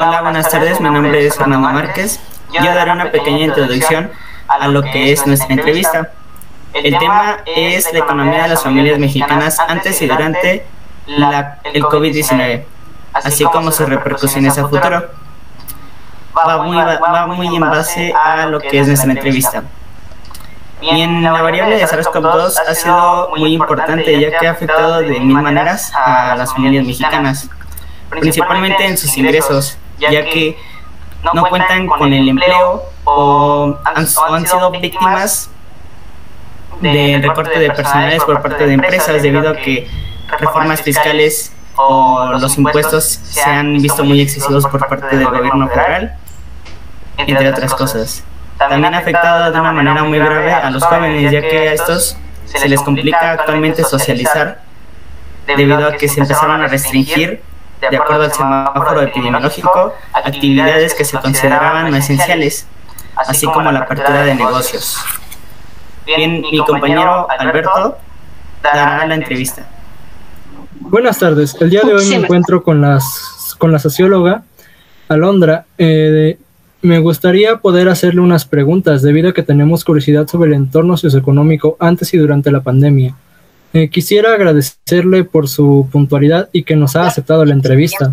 Hola, buenas tardes, mi nombre es Fernando Márquez. Yo daré una pequeña introducción a lo que es nuestra entrevista. El tema es la economía de las familias mexicanas antes y durante el COVID-19, así como sus repercusiones a futuro. Va muy en base a lo que es nuestra entrevista. Bien, la variable de SARS-CoV-2 ha sido muy importante ya que ha afectado de mil maneras a las familias mexicanas, principalmente en sus ingresos, ya que no cuentan con el empleo o han sido víctimas del recorte de personales por parte de empresas debido a que reformas fiscales o los impuestos se han visto muy excesivos por parte del gobierno federal, entre otras cosas. También ha afectado de una manera muy grave a los jóvenes, ya que a estos se les complica actualmente socializar debido a que se empezaron a restringir, de acuerdo al semáforo epidemiológico, actividades que se consideraban no esenciales, así como la apertura de negocios. Bien, mi compañero Alberto dará la entrevista. Buenas tardes, el día de hoy me encuentro con la socióloga Alondra. Me gustaría poder hacerle unas preguntas debido a que tenemos curiosidad sobre el entorno socioeconómico antes y durante la pandemia. Quisiera agradecerle por su puntualidad y que nos ha aceptado la entrevista.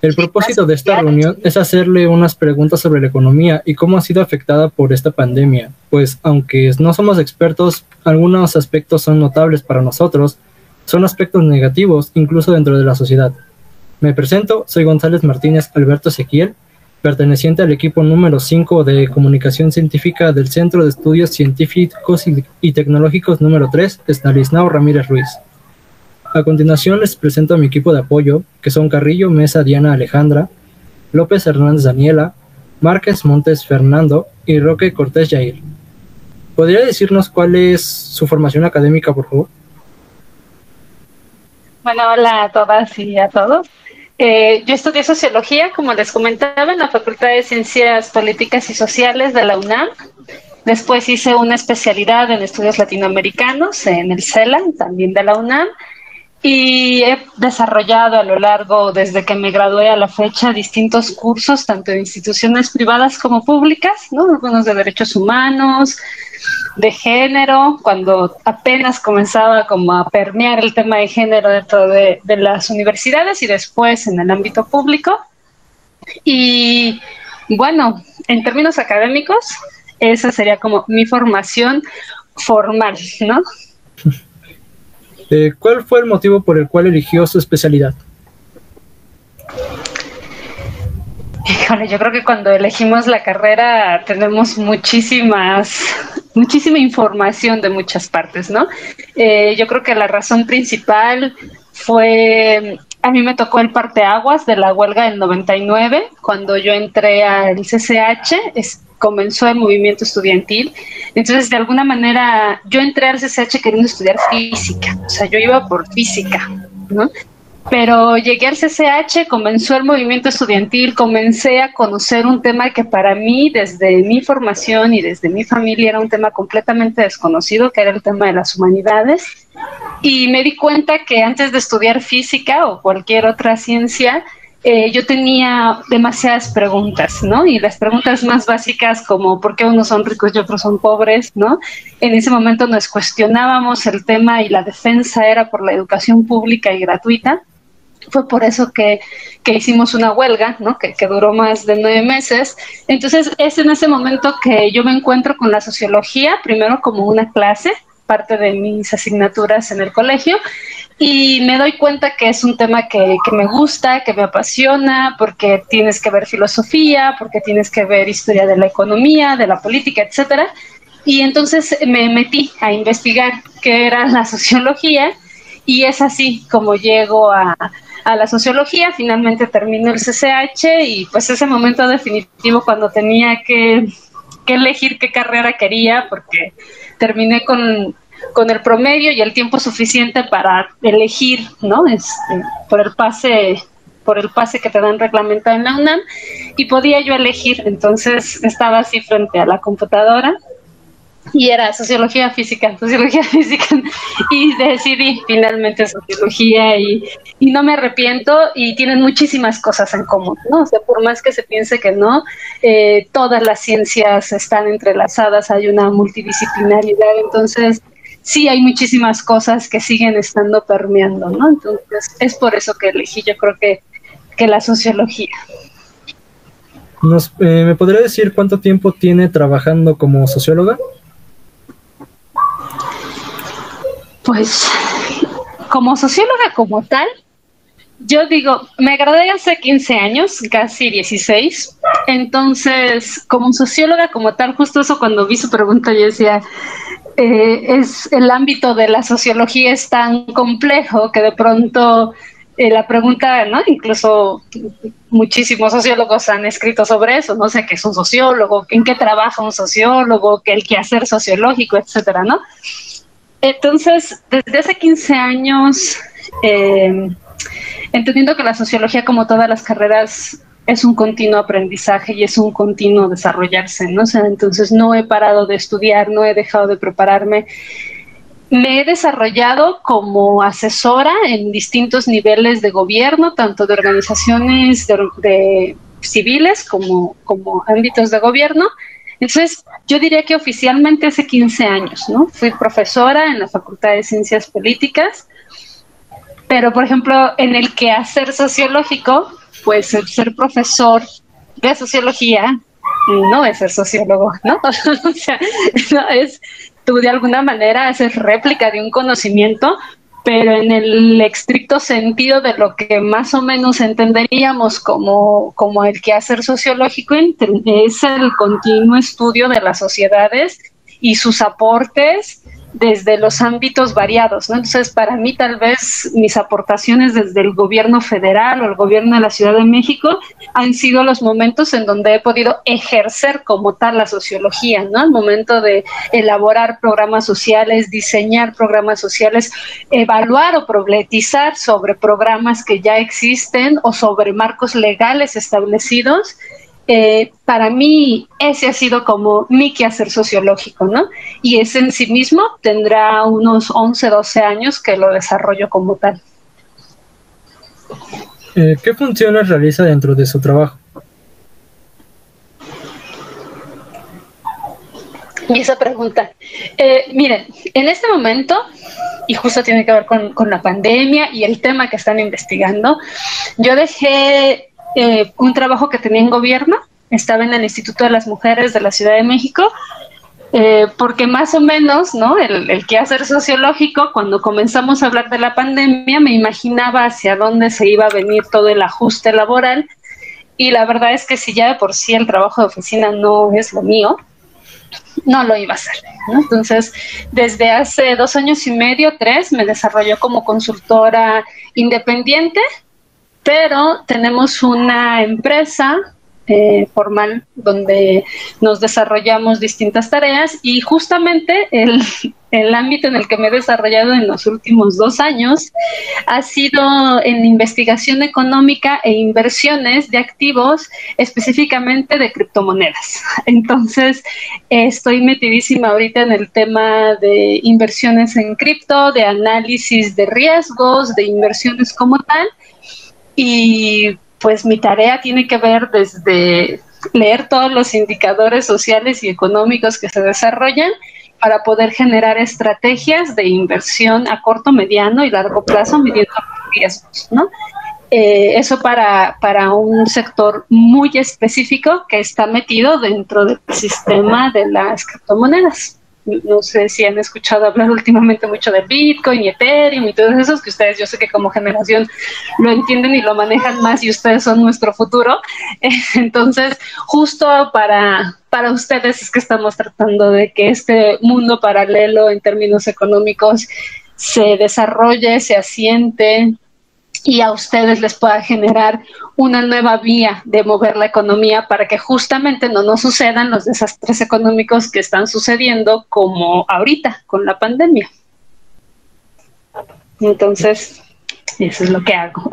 El propósito de esta reunión es hacerle unas preguntas sobre la economía y cómo ha sido afectada por esta pandemia, pues aunque no somos expertos, algunos aspectos son notables para nosotros, son aspectos negativos incluso dentro de la sociedad. Me presento, soy González Martínez Alberto Ezequiel, perteneciente al equipo número 5 de Comunicación Científica del Centro de Estudios Científicos y Tecnológicos número 3, Estanislao Ramírez Ruiz. A continuación les presento a mi equipo de apoyo, que son Carrillo Mesa Diana Alejandra, López Hernández Daniela, Márquez Montes Fernando y Roque Cortés Yair. ¿Podría decirnos cuál es su formación académica, por favor? Bueno, hola a todas y a todos. Yo estudié Sociología, como les comentaba, en la Facultad de Ciencias Políticas y Sociales de la UNAM. Después hice una especialidad en Estudios Latinoamericanos en el CELA, también de la UNAM. Y he desarrollado a lo largo, desde que me gradué a la fecha, distintos cursos, tanto en instituciones privadas como públicas, ¿no? Algunos de derechos humanos, de género, cuando apenas comenzaba como a permear el tema de género dentro de las universidades y después en el ámbito público. Y bueno, en términos académicos, esa sería como mi formación formal, ¿no? ¿Cuál fue el motivo por el cual eligió su especialidad? Híjole, yo creo que cuando elegimos la carrera tenemos muchísima información de muchas partes, ¿no? Yo creo que la razón principal fue, a mí me tocó el parteaguas de la huelga del 99, cuando yo entré al CCH, comenzó el movimiento estudiantil. Entonces, de alguna manera, yo entré al CCH queriendo estudiar física, o sea, yo iba por física, ¿no? Pero llegué al CCH, comenzó el movimiento estudiantil, comencé a conocer un tema que para mí, desde mi formación y desde mi familia, era un tema completamente desconocido, que era el tema de las humanidades. Y me di cuenta que antes de estudiar física o cualquier otra ciencia, yo tenía demasiadas preguntas, ¿no? Y las preguntas más básicas como ¿por qué unos son ricos y otros son pobres?, ¿no? En ese momento nos cuestionábamos el tema y la defensa era por la educación pública y gratuita. Fue por eso que hicimos una huelga, ¿no? Que duró más de 9 meses. Entonces es en ese momento que yo me encuentro con la sociología, primero como una clase, parte de mis asignaturas en el colegio, y me doy cuenta que es un tema que me gusta, que me apasiona, porque tienes que ver filosofía, porque tienes que ver historia de la economía, de la política, etcétera. Y entonces me metí a investigar qué era la sociología, y es así como llego a la sociología. Finalmente termino el CCH y pues ese momento definitivo cuando tenía que elegir qué carrera quería, porque terminé con el promedio y el tiempo suficiente para elegir, ¿no? Por el pase que te dan reglamentado en la UNAM, y podía yo elegir. Entonces estaba así frente a la computadora y era sociología física, y decidí finalmente sociología y no me arrepiento, y tienen muchísimas cosas en común, ¿no? O sea, por más que se piense que no, todas las ciencias están entrelazadas, hay una multidisciplinaridad, entonces sí hay muchísimas cosas que siguen estando permeando, ¿no? Entonces es por eso que elegí, yo creo que la sociología. ¿Me podría decir cuánto tiempo tiene trabajando como socióloga? Pues como socióloga como tal, yo digo, me gradué hace 15 años, casi 16, entonces como socióloga como tal, justo eso cuando vi su pregunta yo decía, es el ámbito de la sociología es tan complejo que de pronto la pregunta, ¿no? Incluso muchísimos sociólogos han escrito sobre eso, no sé qué es un sociólogo, en qué trabaja un sociólogo, qué el quehacer sociológico, etcétera, ¿no? Entonces, desde hace 15 años, entendiendo que la sociología, como todas las carreras, es un continuo aprendizaje y es un continuo desarrollarse, ¿no? O sea, entonces no he parado de estudiar, no he dejado de prepararme. Me he desarrollado como asesora en distintos niveles de gobierno, tanto de organizaciones de civiles como ámbitos de gobierno. Entonces, yo diría que oficialmente hace 15 años, ¿no? Fui profesora en la Facultad de Ciencias Políticas, pero, por ejemplo, en el quehacer sociológico, pues el ser profesor de sociología no es ser sociólogo, ¿no? O sea, no es, tú de alguna manera haces réplica de un conocimiento, pero en el estricto sentido de lo que más o menos entenderíamos como el quehacer sociológico, es el continuo estudio de las sociedades y sus aportes desde los ámbitos variados, ¿no? Entonces, para mí, tal vez mis aportaciones desde el gobierno federal o el gobierno de la Ciudad de México han sido los momentos en donde he podido ejercer como tal la sociología, ¿no? El momento de elaborar programas sociales, diseñar programas sociales, evaluar o problematizar sobre programas que ya existen o sobre marcos legales establecidos. Para mí ese ha sido como mi quehacer sociológico, ¿no? Y ese en sí mismo tendrá unos 11, 12 años que lo desarrollo como tal. ¿Qué funciones realiza dentro de su trabajo? Y esa pregunta, miren, en este momento, y justo tiene que ver con la pandemia y el tema que están investigando, yo dejé un trabajo que tenía en gobierno, estaba en el Instituto de las Mujeres de la Ciudad de México, porque más o menos, ¿no? El quehacer sociológico, cuando comenzamos a hablar de la pandemia, me imaginaba hacia dónde se iba a venir todo el ajuste laboral, y la verdad es que si ya de por sí el trabajo de oficina no es lo mío, no lo iba a hacer, ¿no? Entonces, desde hace 2 años y medio, 3, me desarrolló como consultora independiente, pero tenemos una empresa formal donde nos desarrollamos distintas tareas, y justamente el ámbito en el que me he desarrollado en los últimos 2 años ha sido en investigación económica e inversiones de activos, específicamente de criptomonedas. Entonces, estoy metidísima ahorita en el tema de inversiones en cripto, de análisis de riesgos, de inversiones como tal, y pues mi tarea tiene que ver desde leer todos los indicadores sociales y económicos que se desarrollan para poder generar estrategias de inversión a corto, mediano y largo plazo midiendo riesgos, ¿no? Eso para un sector muy específico que está metido dentro del sistema de las criptomonedas. No sé si han escuchado hablar últimamente mucho de Bitcoin y Ethereum y todos esos, que ustedes, yo sé que como generación lo entienden y lo manejan más, y ustedes son nuestro futuro. Entonces, justo para ustedes es que estamos tratando de que este mundo paralelo en términos económicos se desarrolle, se asiente, y a ustedes les pueda generar una nueva vía de mover la economía para que justamente no nos sucedan los desastres económicos que están sucediendo como ahorita con la pandemia. Entonces, eso es lo que hago.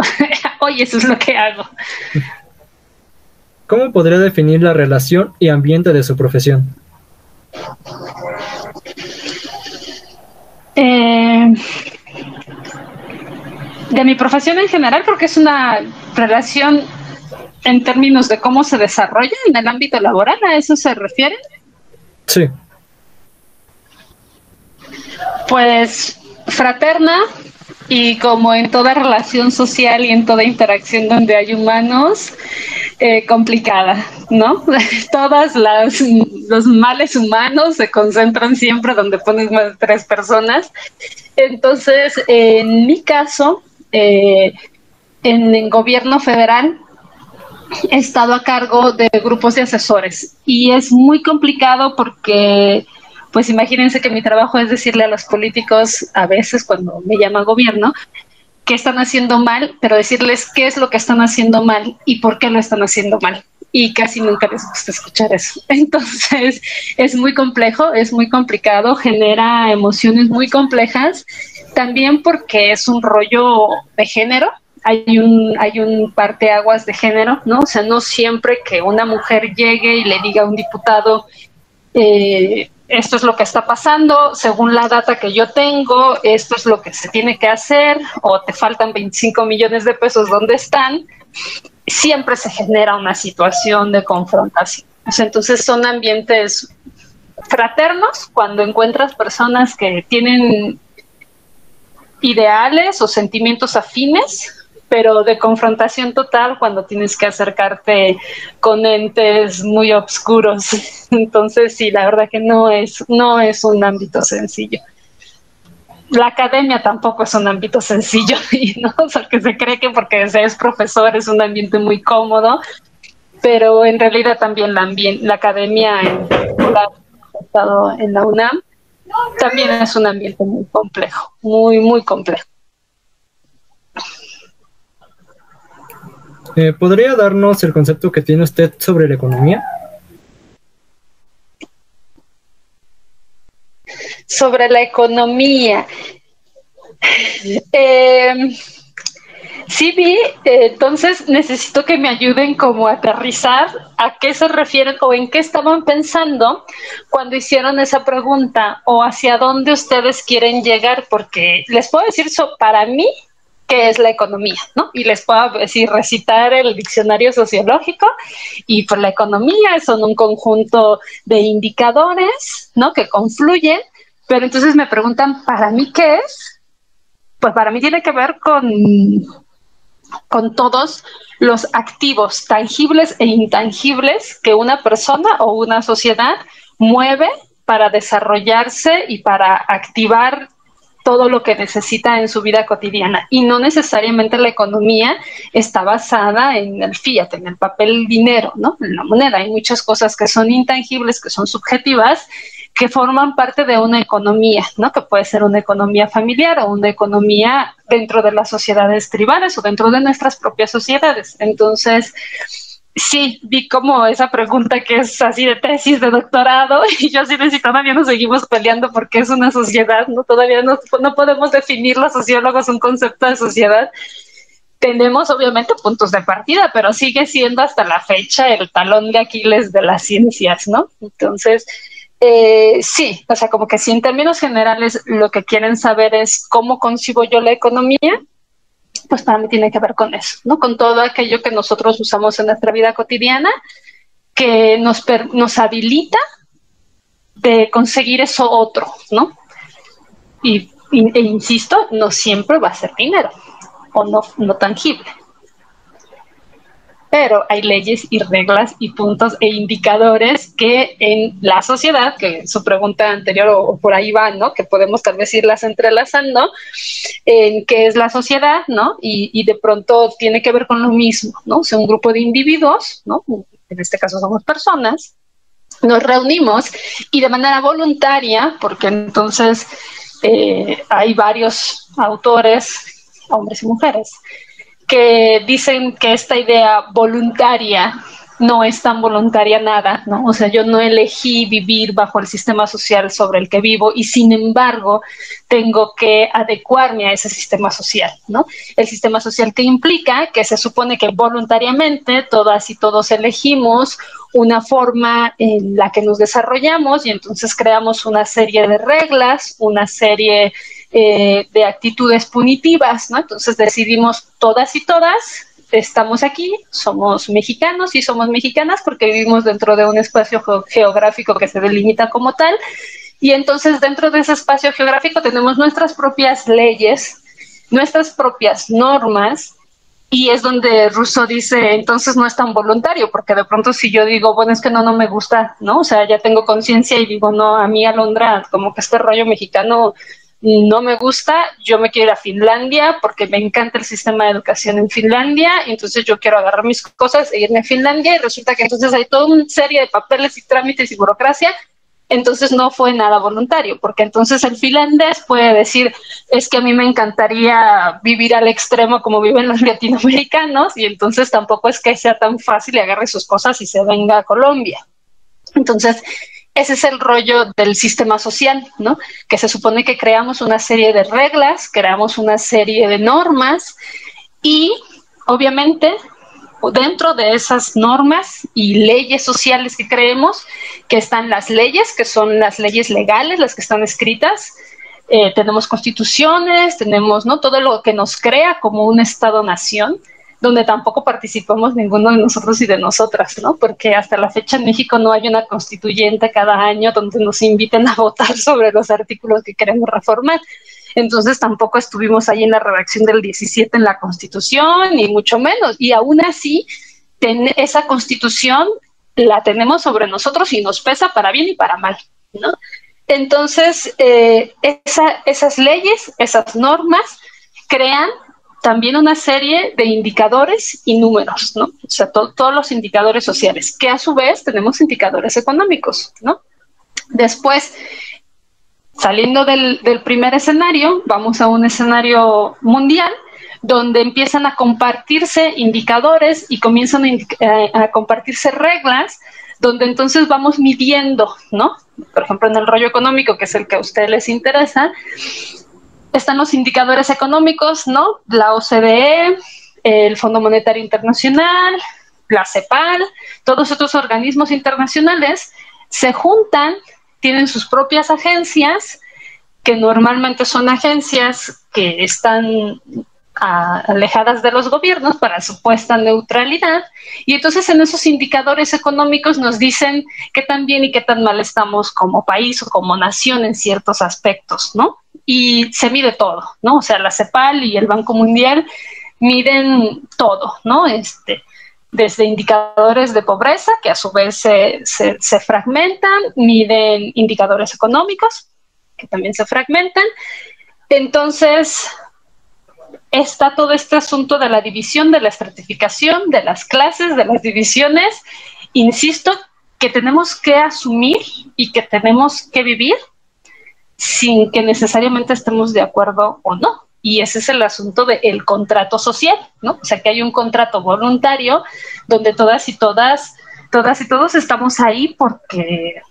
Hoy eso es lo que hago. ¿Cómo podría definir la relación y ambiente de su profesión? de mi profesión en general, creo que es una relación en términos de cómo se desarrolla en el ámbito laboral. ¿A eso se refiere? Sí. Pues fraterna, y como en toda relación social y en toda interacción donde hay humanos, complicada, ¿no? Todas los males humanos se concentran siempre donde pones más de 3 personas. Entonces, en mi caso, en el gobierno federal, he estado a cargo de grupos de asesores y es muy complicado porque, pues imagínense que mi trabajo es decirle a los políticos a veces cuando me llama gobierno qué están haciendo mal, pero decirles qué es lo que están haciendo mal y por qué lo están haciendo mal. Y casi nunca les gusta escuchar eso. Entonces, es muy complejo, es muy complicado, genera emociones muy complejas, también porque es un rollo de género. Hay un parteaguas de género, ¿no? O sea, no siempre que una mujer llegue y le diga a un diputado, esto es lo que está pasando, según la data que yo tengo, esto es lo que se tiene que hacer, o te faltan 25 millones de pesos, ¿dónde están? Siempre se genera una situación de confrontación. O sea, entonces son ambientes fraternos cuando encuentras personas que tienen ideales o sentimientos afines, pero de confrontación total cuando tienes que acercarte con entes muy oscuros. Entonces, sí, la verdad que no es un ámbito sencillo. La academia tampoco es un ámbito sencillo, ¿no? O sea, que se cree que porque se es profesor es un ambiente muy cómodo, pero en realidad también la academia en particular, estado en la UNAM, también es un ambiente muy complejo, muy, muy complejo. ¿Podría darnos el concepto que tiene usted sobre la economía? Sobre la economía. Sí vi, entonces necesito que me ayuden como a aterrizar a qué se refieren o en qué estaban pensando cuando hicieron esa pregunta o hacia dónde ustedes quieren llegar, porque les puedo decir para mí qué es la economía, ¿no? Y les puedo decir, recitar el diccionario sociológico, y pues la economía son un conjunto de indicadores, ¿no? Que confluyen, pero entonces me preguntan, ¿para mí qué es? Pues para mí tiene que ver con todos los activos tangibles e intangibles que una persona o una sociedad mueve para desarrollarse y para activar todo lo que necesita en su vida cotidiana. Y no necesariamente la economía está basada en el fiat, en el papel dinero, ¿no? En la moneda. Hay muchas cosas que son intangibles, que son subjetivas, que forman parte de una economía, ¿no? Que puede ser una economía familiar o una economía dentro de las sociedades tribales o dentro de nuestras propias sociedades. Entonces, sí, vi como esa pregunta que es así de tesis de doctorado, y yo así de si todavía nos seguimos peleando porque es una sociedad, ¿no? Todavía no podemos definir los sociólogos un concepto de sociedad. Tenemos obviamente puntos de partida, pero sigue siendo hasta la fecha el talón de Aquiles de las ciencias, ¿no? Entonces, sí, o sea, como que si en términos generales lo que quieren saber es cómo concibo yo la economía, pues para mí tiene que ver con eso, ¿no? Con todo aquello que nosotros usamos en nuestra vida cotidiana, que nos habilita de conseguir eso otro, ¿no? E insisto, no siempre va a ser dinero o no tangible. Pero hay leyes y reglas y puntos e indicadores que en la sociedad, que su pregunta anterior o por ahí va, ¿no? Que podemos tal vez irlas entrelazando, en qué es la sociedad, ¿no? Y de pronto tiene que ver con lo mismo, ¿no? O sea, un grupo de individuos, ¿no? En este caso somos personas, nos reunimos y de manera voluntaria, porque entonces hay varios autores, hombres y mujeres, que dicen que esta idea voluntaria no es tan voluntaria nada, ¿no? O sea, yo no elegí vivir bajo el sistema social sobre el que vivo y sin embargo tengo que adecuarme a ese sistema social, ¿no? El sistema social que implica que se supone que voluntariamente todas y todos elegimos una forma en la que nos desarrollamos y entonces creamos una serie de reglas, una serie de actitudes punitivas, ¿no? Entonces decidimos todas y todas, estamos aquí, somos mexicanos y somos mexicanas porque vivimos dentro de un espacio geográfico que se delimita como tal, y entonces dentro de ese espacio geográfico tenemos nuestras propias leyes, nuestras propias normas, y es donde Rousseau dice, entonces no es tan voluntario, porque de pronto si yo digo, bueno, es que no me gusta, ¿no? O sea, ya tengo conciencia y digo, no, a mí, Alondra, como que este rollo mexicano no me gusta, yo me quiero ir a Finlandia porque me encanta el sistema de educación en Finlandia, y entonces yo quiero agarrar mis cosas e irme a Finlandia, y resulta que entonces hay toda una serie de papeles y trámites y burocracia. Entonces no fue nada voluntario, porque entonces el finlandés puede decir, es que a mí me encantaría vivir al extremo como viven los latinoamericanos, y entonces tampoco es que sea tan fácil y agarre sus cosas y se venga a Colombia. Entonces, ese es el rollo del sistema social, ¿no? Que se supone que creamos una serie de reglas, creamos una serie de normas, y obviamente dentro de esas normas y leyes sociales que creemos, que están las leyes, que son las leyes legales, las que están escritas, tenemos constituciones, tenemos, ¿no?, todo lo que nos crea como un Estado-nación, donde tampoco participamos ninguno de nosotros y de nosotras, ¿no? Porque hasta la fecha en México no hay una constituyente cada año donde nos inviten a votar sobre los artículos que queremos reformar. Entonces tampoco estuvimos ahí en la redacción del 17 en la Constitución, ni mucho menos. Y aún así, esa Constitución la tenemos sobre nosotros y nos pesa para bien y para mal, ¿no? Entonces, esas leyes, esas normas, crean también una serie de indicadores y números, ¿no? O sea, todos los indicadores sociales, que a su vez tenemos indicadores económicos, ¿no? Después, saliendo del primer escenario, vamos a un escenario mundial donde empiezan a compartirse indicadores y comienzan a compartirse reglas, donde entonces vamos midiendo, ¿no? Por ejemplo, en el rollo económico, que es el que a ustedes les interesa, están los indicadores económicos, ¿no? La OCDE, el Fondo Monetario Internacional, la CEPAL, todos estos organismos internacionales se juntan, tienen sus propias agencias, que normalmente son agencias que están alejadas de los gobiernos para supuesta neutralidad, y entonces en esos indicadores económicos nos dicen qué tan bien y qué tan mal estamos como país o como nación en ciertos aspectos, ¿no? Y se mide todo, ¿no? O sea, la CEPAL y el Banco Mundial miden todo, ¿no? Desde indicadores de pobreza, que a su vez se fragmentan, miden indicadores económicos, que también se fragmentan. Entonces, está todo este asunto de la división, de la estratificación, de las clases, de las divisiones, insisto, que tenemos que asumir y que tenemos que vivir sin que necesariamente estemos de acuerdo o no. Y ese es el asunto del contrato social, ¿no? O sea, que hay un contrato voluntario donde todas y todos estamos ahí porque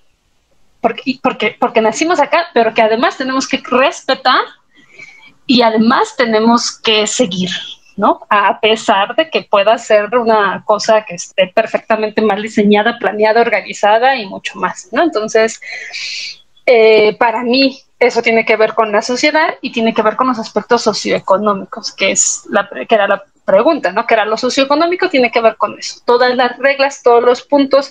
nacimos acá, pero que además tenemos que respetar y además tenemos que seguir, ¿no? A pesar de que pueda ser una cosa que esté perfectamente mal diseñada, planeada, organizada y mucho más, ¿no? Entonces, para mí eso tiene que ver con la sociedad y tiene que ver con los aspectos socioeconómicos, que era la pregunta, ¿no? Que era lo socioeconómico, tiene que ver con eso. Todas las reglas, todos los puntos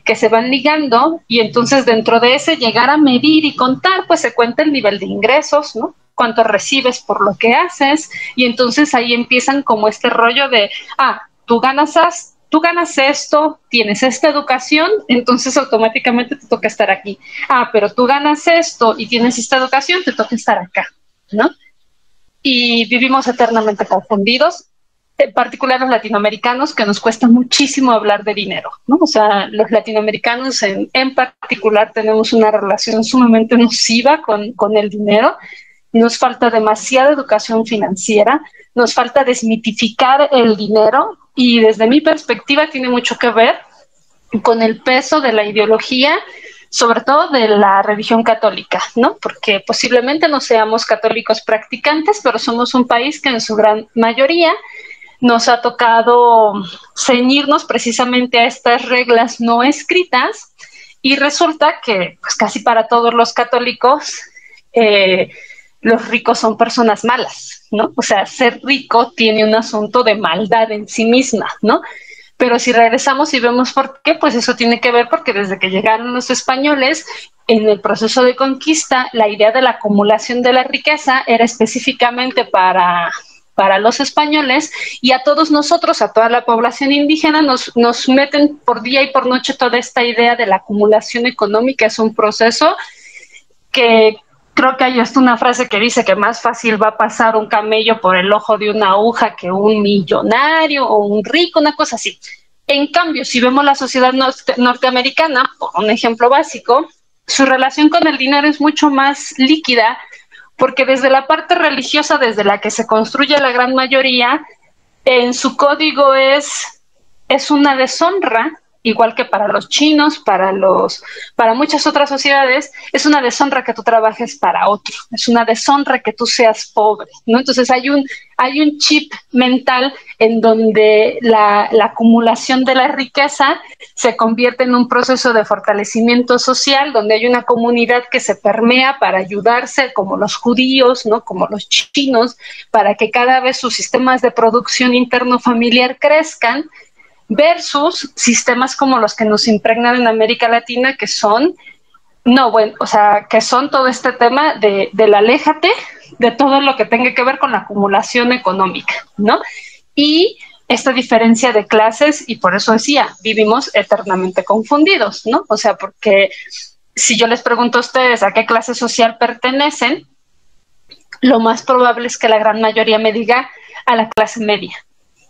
que se van ligando, y entonces dentro de ese llegar a medir y contar, pues se cuenta el nivel de ingresos, ¿no? Cuánto recibes por lo que haces, y entonces ahí empiezan como este rollo de, tú ganas esto, tienes esta educación, entonces automáticamente te toca estar aquí. Pero tú ganas esto y tienes esta educación, te toca estar acá, ¿no? Y vivimos eternamente confundidos, en particular los latinoamericanos, que nos cuesta muchísimo hablar de dinero, ¿no? O sea, los latinoamericanos en particular tenemos una relación sumamente nociva con el dinero. Nos falta demasiada educación financiera, nos falta desmitificar el dinero, y desde mi perspectiva tiene mucho que ver con el peso de la ideología, sobre todo de la religión católica, ¿no? Porque posiblemente no seamos católicos practicantes, pero somos un país que en su gran mayoría nos ha tocado ceñirnos precisamente a estas reglas no escritas, y resulta que pues casi para todos los católicos los ricos son personas malas, ¿no? O sea, ser rico tiene un asunto de maldad en sí misma, ¿no? Pero si regresamos y vemos por qué, pues eso tiene que ver porque desde que llegaron los españoles, en el proceso de conquista, la idea de la acumulación de la riqueza era específicamente para los españoles, y a todos nosotros, a toda la población indígena, nos meten por día y por noche toda esta idea de la acumulación económica. Es un proceso que creo que hay hasta una frase que dice que más fácil va a pasar un camello por el ojo de una aguja que un millonario o un rico, una cosa así. En cambio, si vemos la sociedad norteamericana, por un ejemplo básico, su relación con el dinero es mucho más líquida, porque desde la parte religiosa, desde la que se construye la gran mayoría, en su código es una deshonra, igual que para los chinos, para muchas otras sociedades, es una deshonra que tú trabajes para otro, es una deshonra que tú seas pobre, ¿no? Entonces hay un chip mental en donde la acumulación de la riqueza se convierte en un proceso de fortalecimiento social, donde hay una comunidad que se permea para ayudarse, como los judíos, ¿no? Como los chinos, para que cada vez sus sistemas de producción interno familiar crezcan, versus sistemas como los que nos impregnan en América Latina, que son, que son todo este tema del aléjate de todo lo que tenga que ver con la acumulación económica, ¿no? Y esta diferencia de clases, y por eso decía, vivimos eternamente confundidos, ¿no? O sea, porque si yo les pregunto a ustedes a qué clase social pertenecen, lo más probable es que la gran mayoría me diga a la clase media,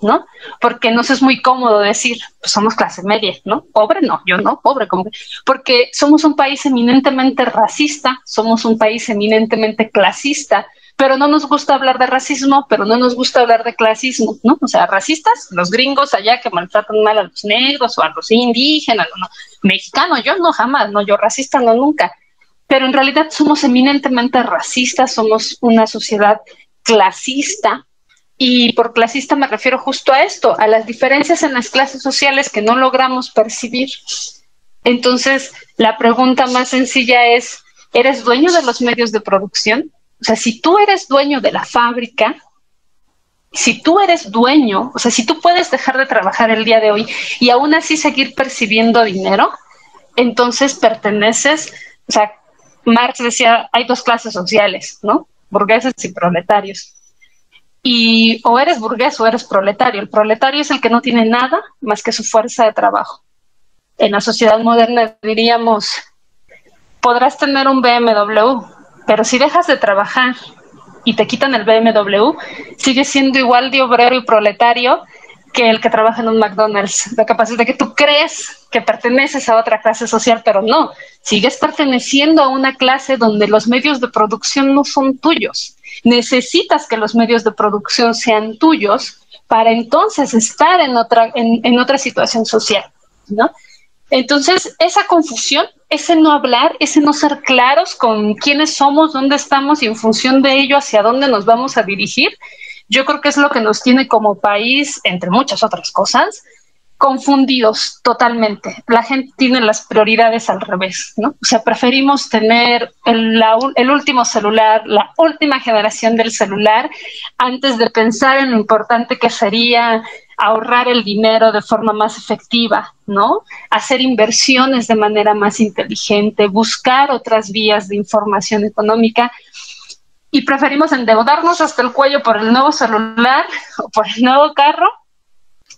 ¿no? Porque nos es muy cómodo decir, pues somos clase media, ¿no? Pobre no, yo no, pobre, como que, porque somos un país eminentemente racista, somos un país eminentemente clasista, pero no nos gusta hablar de racismo, pero no nos gusta hablar de clasismo, ¿no? O sea, racistas, los gringos allá que maltratan mal a los negros o a los indígenas, no, mexicano, yo no, jamás, no, yo racista no, nunca, pero en realidad somos eminentemente racistas, somos una sociedad clasista. Y por clasista me refiero justo a esto, a las diferencias en las clases sociales que no logramos percibir. Entonces, la pregunta más sencilla es, ¿eres dueño de los medios de producción? O sea, si tú eres dueño de la fábrica, si tú eres dueño, o sea, si tú puedes dejar de trabajar el día de hoy y aún así seguir percibiendo dinero, entonces perteneces, o sea, Marx decía, hay dos clases sociales, ¿no? Burgueses y proletarios. Y o eres burgués o eres proletario. El proletario es el que no tiene nada más que su fuerza de trabajo. En la sociedad moderna diríamos, podrás tener un BMW, pero si dejas de trabajar y te quitan el BMW, sigues siendo igual de obrero y proletario que el que trabaja en un McDonald's. Lo que pasa es de que tú crees que perteneces a otra clase social, pero no, sigues perteneciendo a una clase donde los medios de producción no son tuyos. Necesitas que los medios de producción sean tuyos para entonces estar en otra situación social, ¿no? Entonces, esa confusión, ese no hablar, ese no ser claros con quiénes somos, dónde estamos y en función de ello hacia dónde nos vamos a dirigir, yo creo que es lo que nos tiene como país, entre muchas otras cosas, confundidos totalmente. La gente tiene las prioridades al revés, ¿no? O sea, preferimos tener el último celular, la última generación del celular, antes de pensar en lo importante que sería ahorrar el dinero de forma más efectiva, ¿no? Hacer inversiones de manera más inteligente, buscar otras vías de información económica, y preferimos endeudarnos hasta el cuello por el nuevo celular o por el nuevo carro,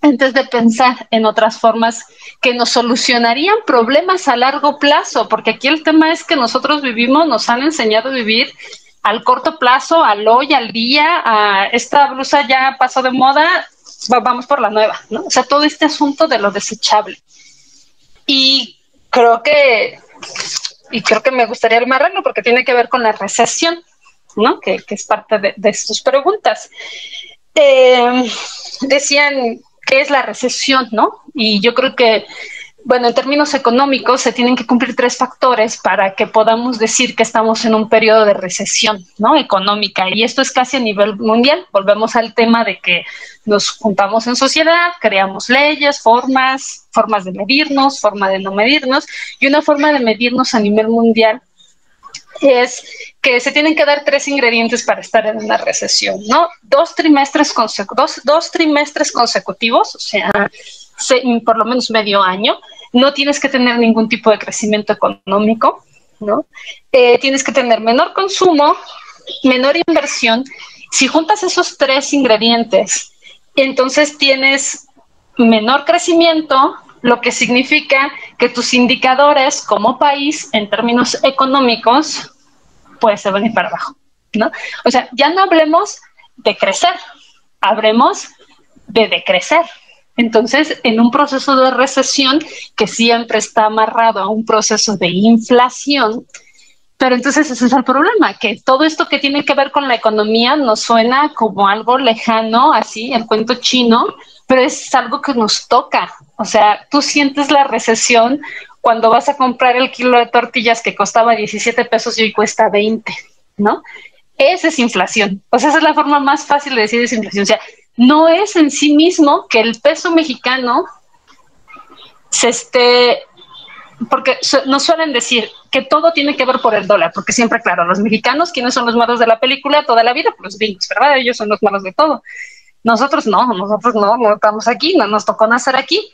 antes de pensar en otras formas que nos solucionarían problemas a largo plazo, porque aquí el tema es que nosotros nos han enseñado a vivir al corto plazo, al hoy, al día, a esta blusa ya pasó de moda, vamos por la nueva, ¿no? O sea, todo este asunto de lo desechable. Y creo que me gustaría amarrarlo porque tiene que ver con la recesión, ¿no? Que es parte de sus preguntas. Decían, ¿qué es la recesión, no? Y yo creo que, bueno, en términos económicos se tienen que cumplir 3 factores para que podamos decir que estamos en un periodo de recesión, ¿no? Económica. Y esto es casi a nivel mundial. Volvemos al tema de que nos juntamos en sociedad, creamos leyes, formas de medirnos, forma de no medirnos, y una forma de medirnos a nivel mundial es que se tienen que dar 3 ingredientes para estar en una recesión, ¿no? 2 trimestres consecutivos, o sea, por lo menos medio año. No tienes que tener ningún tipo de crecimiento económico, ¿no? Tienes que tener menor consumo, menor inversión. Si juntas esos 3 ingredientes, entonces tienes menor crecimiento, lo que significa que tus indicadores como país en términos económicos pues se van a ir para abajo, ¿no? O sea, ya no hablemos de crecer, hablemos de decrecer. Entonces, en un proceso de recesión que siempre está amarrado a un proceso de inflación, pero entonces ese es el problema, que todo esto que tiene que ver con la economía nos suena como algo lejano, así, el cuento chino, pero es algo que nos toca. O sea, tú sientes la recesión cuando vas a comprar el kilo de tortillas que costaba 17 pesos y hoy cuesta 20, ¿no? Esa es inflación. O sea, esa es la forma más fácil de decir es inflación. O sea, no es en sí mismo que el peso mexicano se esté... Porque nos suelen decir que todo tiene que ver por el dólar, porque siempre, claro, los mexicanos, ¿quiénes son los malos de la película toda la vida? Pues los gringos, ¿verdad? Ellos son los malos de todo. Nosotros no estamos aquí, no nos tocó nacer aquí,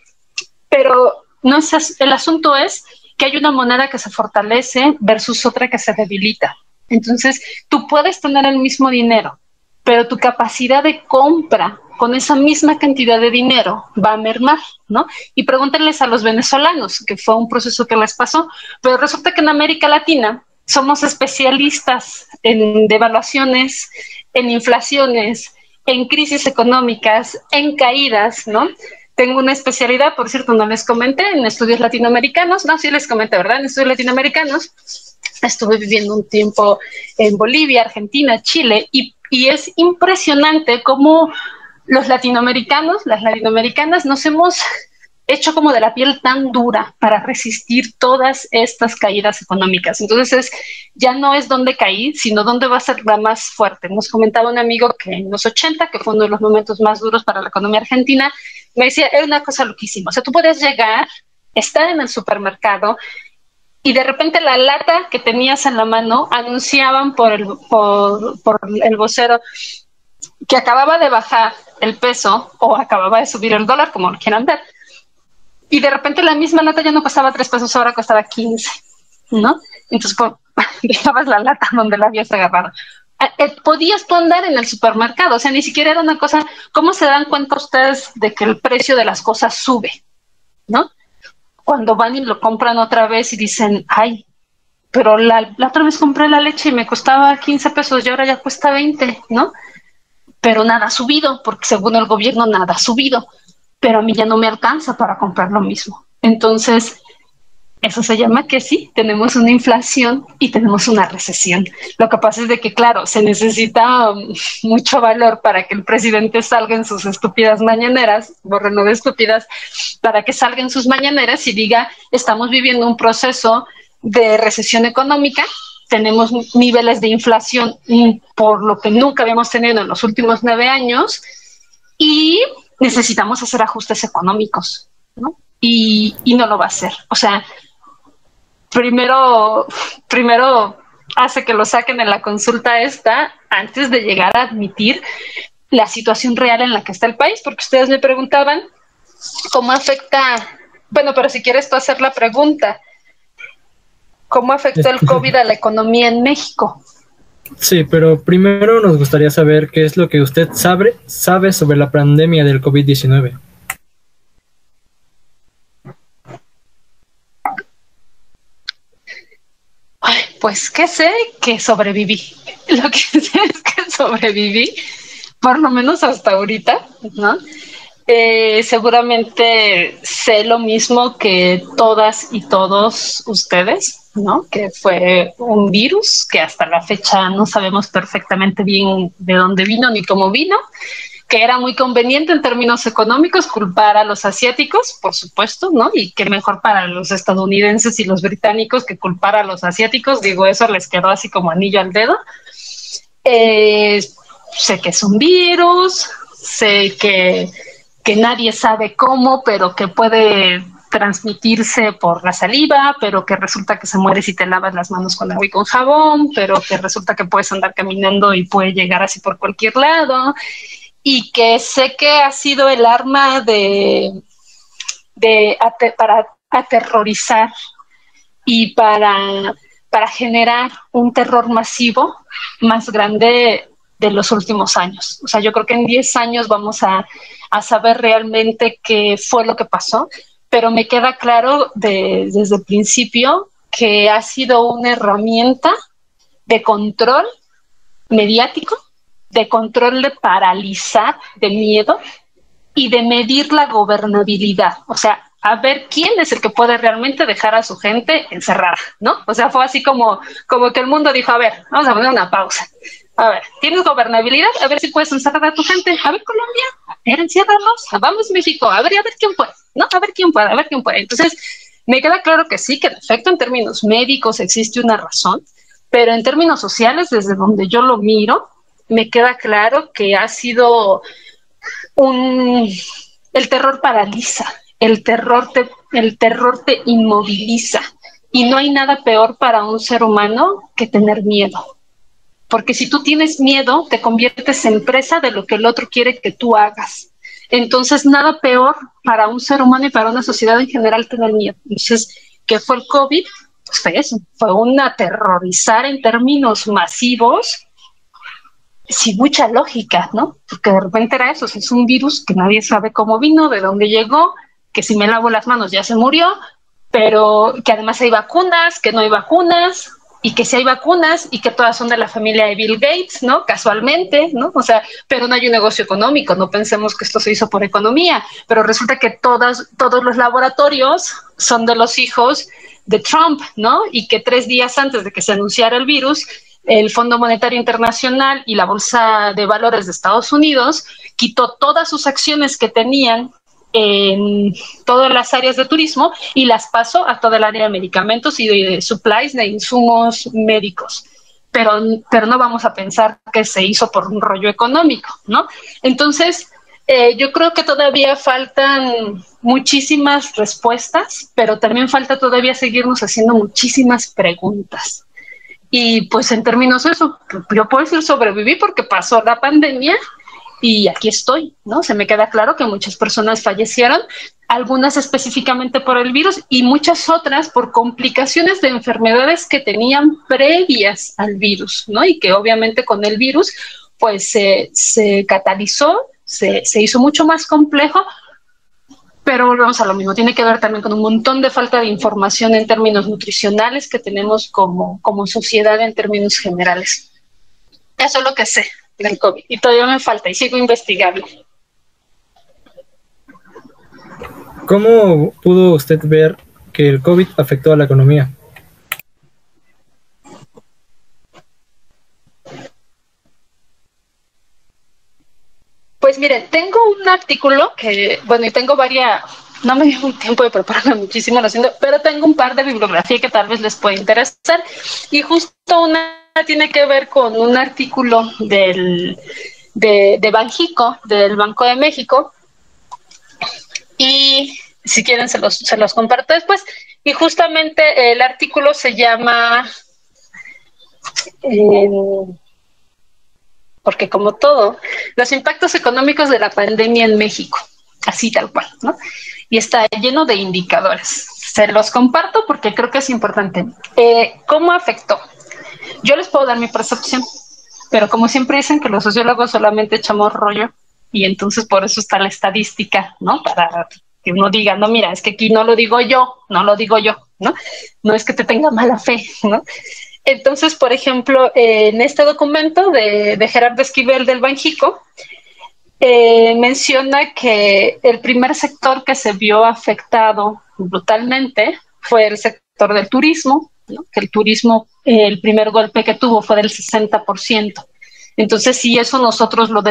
pero no es, el asunto es que hay una moneda que se fortalece versus otra que se debilita. Entonces, tú puedes tener el mismo dinero, pero tu capacidad de compra con esa misma cantidad de dinero va a mermar, ¿no? Y pregúntenles a los venezolanos, que fue un proceso que les pasó, pero resulta que en América Latina somos especialistas en devaluaciones, en inflaciones, en crisis económicas, en caídas, ¿no? Tengo una especialidad, por cierto, no les comenté, en estudios latinoamericanos, no, sí les comenté, ¿verdad? En estudios latinoamericanos, estuve viviendo un tiempo en Bolivia, Argentina, Chile, y es impresionante cómo los latinoamericanos, las latinoamericanas, nos hemos hecho como de la piel tan dura para resistir todas estas caídas económicas. Entonces, ya no es dónde caí, sino dónde va a ser la más fuerte. Nos comentaba un amigo que en los 80, que fue uno de los momentos más duros para la economía argentina, me decía, era una cosa loquísima. O sea, tú puedes llegar, estar en el supermercado y de repente la lata que tenías en la mano anunciaban por el vocero que acababa de bajar el peso o acababa de subir el dólar, como lo quieran ver. Y de repente la misma lata ya no costaba 3 pesos, ahora costaba 15, ¿no? Entonces dejabas la lata donde la habías agarrado. Podías tú andar en el supermercado, o sea, ni siquiera era una cosa. ¿Cómo se dan cuenta ustedes de que el precio de las cosas sube, no? Cuando van y lo compran otra vez y dicen, ay, pero la otra vez compré la leche y me costaba 15 pesos y ahora ya cuesta 20, ¿no? Pero nada ha subido, porque según el gobierno nada ha subido, pero a mí ya no me alcanza para comprar lo mismo. Entonces, eso se llama que sí, tenemos una inflación y tenemos una recesión. Lo que pasa es de que, claro, se necesita mucho valor para que el presidente salga en sus estúpidas mañaneras, borreno de estúpidas, para que salga en sus mañaneras y diga, estamos viviendo un proceso de recesión económica, tenemos niveles de inflación por lo que nunca habíamos tenido en los últimos 9 años y necesitamos hacer ajustes económicos, ¿no? Y no lo va a hacer. O sea, primero hace que lo saquen en la consulta esta antes de llegar a admitir la situación real en la que está el país, porque ustedes me preguntaban cómo afecta, bueno, pero si quieres tú hacer la pregunta, ¿cómo afectó el COVID a la economía en México? Sí, pero primero nos gustaría saber qué es lo que usted sabe sobre la pandemia del COVID-19. Pues que sé que sobreviví. Lo que sé es que sobreviví, por lo menos hasta ahorita, ¿no? Seguramente sé lo mismo que todas y todos ustedes, ¿no? Que fue un virus que hasta la fecha no sabemos perfectamente bien de dónde vino ni cómo vino, que era muy conveniente en términos económicos culpar a los asiáticos, por supuesto, ¿no? Y que mejor para los estadounidenses y los británicos que culpar a los asiáticos, digo, eso les quedó así como anillo al dedo. Sé que es un virus, sé que nadie sabe cómo, pero que puede transmitirse por la saliva, pero que resulta que se muere si te lavas las manos con agua y con jabón, pero que resulta que puedes andar caminando y puede llegar así por cualquier lado, y que sé que ha sido el arma para aterrorizar y para generar un terror masivo más grande de los últimos años. O sea, yo creo que en 10 años vamos a saber realmente qué fue lo que pasó, pero me queda claro desde el principio que ha sido una herramienta de control mediático, de control de paralizar, de miedo y de medir la gobernabilidad. O sea, a ver quién es el que puede realmente dejar a su gente encerrada, ¿no? O sea, fue así como que el mundo dijo, a ver, vamos a poner una pausa. A ver, ¿tienes gobernabilidad? A ver si puedes encerrar a tu gente. A ver, Colombia, a ver, enciérralos. Vamos, México, a ver quién puede, ¿no? A ver quién puede. Entonces, me queda claro que sí, que en efecto, en términos médicos existe una razón, pero en términos sociales, desde donde yo lo miro, me queda claro que ha sido el terror paraliza, el terror te inmoviliza, y no hay nada peor para un ser humano que tener miedo. Porque si tú tienes miedo, te conviertes en presa de lo que el otro quiere que tú hagas. Entonces, nada peor para un ser humano y para una sociedad en general tener miedo. Entonces, ¿qué fue el COVID? Pues fue eso, fue un aterrorizar en términos masivos, sin mucha lógica, ¿no? Porque de repente era eso, es un virus que nadie sabe cómo vino, de dónde llegó, que si me lavo las manos ya se murió, pero que además hay vacunas, que no hay vacunas, y que sí hay vacunas y que todas son de la familia de Bill Gates, ¿no? Casualmente, ¿no? O sea, pero no hay un negocio económico, no pensemos que esto se hizo por economía, pero resulta que todos los laboratorios son de los hijos de Trump, ¿no? Y que 3 días antes de que se anunciara el virus, el Fondo Monetario Internacional y la Bolsa de Valores de Estados Unidos quitó todas sus acciones que tenían en todas las áreas de turismo y las pasó a toda el área de medicamentos y de supplies de insumos médicos. Pero no vamos a pensar que se hizo por un rollo económico, ¿no? Entonces, yo creo que todavía faltan muchísimas respuestas, pero también falta todavía seguirnos haciendo muchísimas preguntas. Y pues en términos de eso, yo puedo decir sobreviví porque pasó la pandemia y aquí estoy, ¿no? Se me queda claro que muchas personas fallecieron, algunas específicamente por el virus y muchas otras por complicaciones de enfermedades que tenían previas al virus, ¿no? Y que obviamente con el virus pues se catalizó, se hizo mucho más complejo, pero volvemos a lo mismo, tiene que ver también con un montón de falta de información en términos nutricionales que tenemos como sociedad en términos generales. Eso es lo que sé del COVID y todavía me falta y sigo investigando. ¿Cómo pudo usted ver que el COVID afectó a la economía? Pues miren, tengo un artículo que, bueno, y tengo varias, no me dio un tiempo de prepararme muchísimo, lo siento, pero tengo un par de bibliografía que tal vez les pueda interesar y justo una tiene que ver con un artículo de Banxico, del Banco de México, y si quieren se los comparto después. Y justamente el artículo se llama, porque como todo, los impactos económicos de la pandemia en México, así tal cual, ¿no? Y está lleno de indicadores. Se los comparto porque creo que es importante. ¿Cómo afectó? Yo les puedo dar mi percepción, pero como siempre dicen que los sociólogos solamente echamos rollo y entonces por eso está la estadística, ¿no? Para que uno diga, no, mira, es que aquí no lo digo yo, ¿no? No es que te tenga mala fe, ¿no? Entonces, por ejemplo, en este documento de Gerardo Esquivel del Banxico, menciona que el primer sector que se vio afectado brutalmente fue el sector del turismo, ¿no? Que el turismo, el primer golpe que tuvo fue del 60%. Entonces, si eso nosotros lo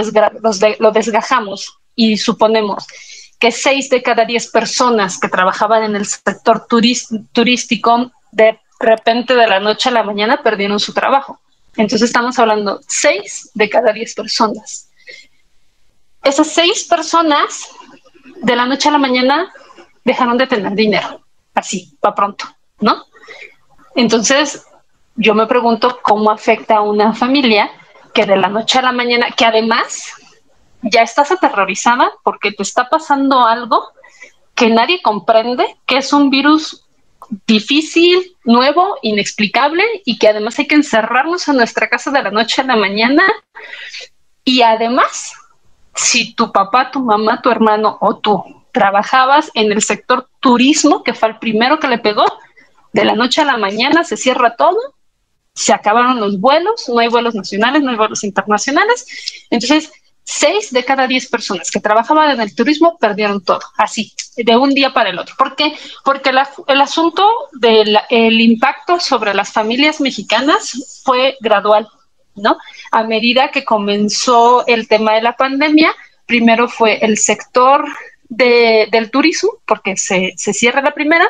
desgajamos y suponemos que 6 de cada 10 personas que trabajaban en el sector turístico de repente de la noche a la mañana perdieron su trabajo. Entonces estamos hablando 6 de cada 10 personas. Esas 6 personas de la noche a la mañana dejaron de tener dinero, así, para pronto, ¿no? Entonces, yo me pregunto cómo afecta a una familia que de la noche a la mañana, que además ya estás aterrorizada porque te está pasando algo que nadie comprende, que es un virus difícil, nuevo, inexplicable, y que además hay que encerrarnos en nuestra casa de la noche a la mañana. Y además, si tu papá, tu mamá, tu hermano o tú trabajabas en el sector turismo, que fue el primero que le pegó, de la noche a la mañana se cierra todo, se acabaron los vuelos, no hay vuelos nacionales, no hay vuelos internacionales. Entonces, 6 de cada 10 personas que trabajaban en el turismo perdieron todo, así, de un día para el otro. ¿Por qué? Porque el asunto del impacto sobre las familias mexicanas fue gradual, ¿no? A medida que comenzó el tema de la pandemia, primero fue el sector del turismo, porque se cierra la primera,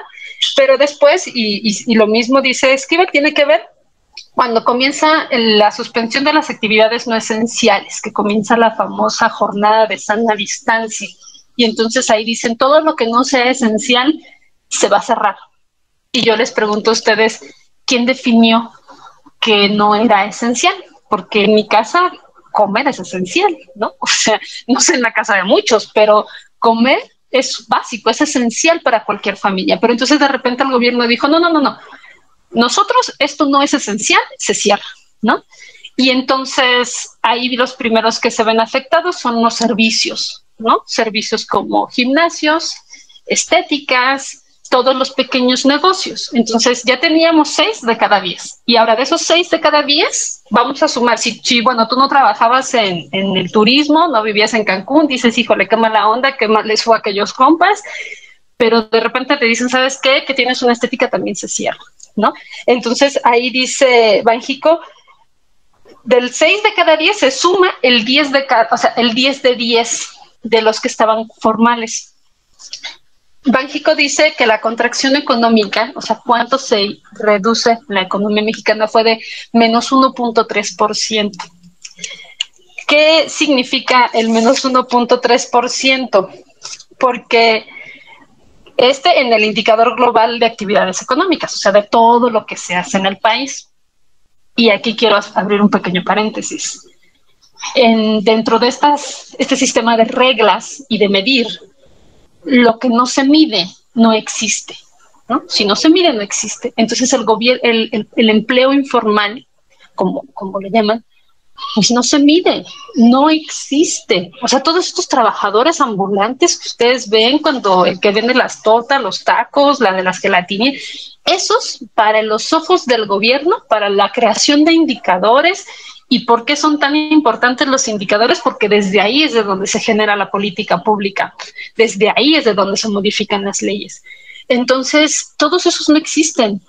pero después, y lo mismo dice Esquivel, tiene que ver cuando comienza la suspensión de las actividades no esenciales, que comienza la famosa jornada de sana distancia. Y entonces ahí dicen, todo lo que no sea esencial se va a cerrar. Y yo les pregunto a ustedes, ¿quién definió que no era esencial? Porque en mi casa comer es esencial, ¿no? O sea, no sé en la casa de muchos, pero comer es básico, es esencial para cualquier familia. Pero entonces de repente el gobierno dijo, no. Nosotros, esto no es esencial, se cierra, ¿no? Y entonces ahí los primeros que se ven afectados son los servicios, ¿no? Servicios como gimnasios, estéticas, todos los pequeños negocios. Entonces ya teníamos 6 de cada 10. Y ahora de esos 6 de cada 10, vamos a sumar, si bueno, tú no trabajabas en el turismo, no vivías en Cancún, dices, híjole, qué mala onda, qué mal les fue a aquellos compas, pero de repente te dicen, ¿sabes qué? Que tienes una estética, también se cierra, ¿no? Entonces ahí dice Banxico, del 6 de cada 10 se suma el 10 de cada, o sea, el 10 de 10 de los que estaban formales. Banxico dice que la contracción económica, o sea, cuánto se reduce la economía mexicana, fue de menos 1.3%. ¿Qué significa el menos 1.3%? Porque en el indicador global de actividades económicas, o sea, de todo lo que se hace en el país. Y aquí quiero abrir un pequeño paréntesis. Dentro de este sistema de reglas y de medir, lo que no se mide no existe, ¿no? Si no se mide, no existe. Entonces el empleo informal, como le llaman, pues no se mide, no existe. O sea, todos estos trabajadores ambulantes que ustedes ven cuando el que vende las tortas, los tacos, la de las gelatinas, esos para los ojos del gobierno, para la creación de indicadores. ¿Y por qué son tan importantes los indicadores? Porque desde ahí es de donde se genera la política pública, desde ahí es de donde se modifican las leyes. Entonces, todos esos no existen.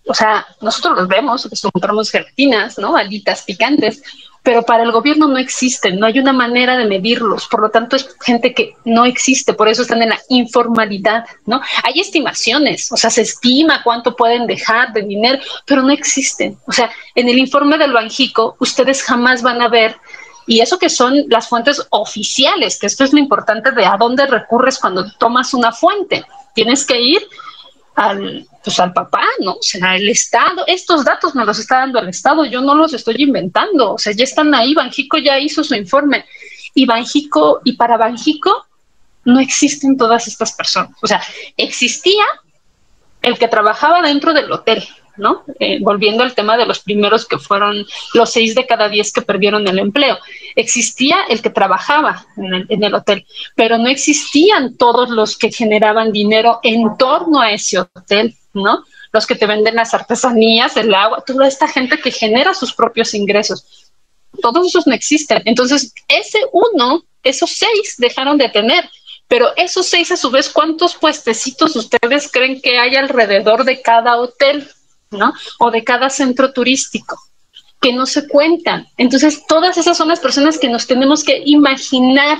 O sea, nosotros los vemos, les compramos gelatinas, ¿no? Alitas picantes, pero para el gobierno no existen, no hay una manera de medirlos, por lo tanto es gente que no existe, por eso están en la informalidad, ¿no? Hay estimaciones, o sea, se estima cuánto pueden dejar de dinero, pero no existen. O sea, en el informe del Banxico, ustedes jamás van a ver, y eso que son las fuentes oficiales, que esto es lo importante de a dónde recurres cuando tomas una fuente. Tienes que ir al papá, ¿no? O sea, el Estado, estos datos me los está dando el Estado, yo no los estoy inventando, o sea, ya están ahí, Banxico ya hizo su informe, y para Banxico no existen todas estas personas. O sea, existía el que trabajaba dentro del hotel, ¿no? Volviendo al tema de los primeros que fueron los 6 de cada 10 que perdieron el empleo. Existía el que trabajaba en el hotel, pero no existían todos los que generaban dinero en torno a ese hotel, ¿no? Los que te venden las artesanías, el agua, toda esta gente que genera sus propios ingresos. Todos esos no existen. Entonces, esos 6 dejaron de tener. Pero esos 6, a su vez, ¿cuántos puestecitos ustedes creen que hay alrededor de cada hotel, ¿no? O de cada centro turístico, que no se cuentan? Entonces, todas esas son las personas que nos tenemos que imaginar,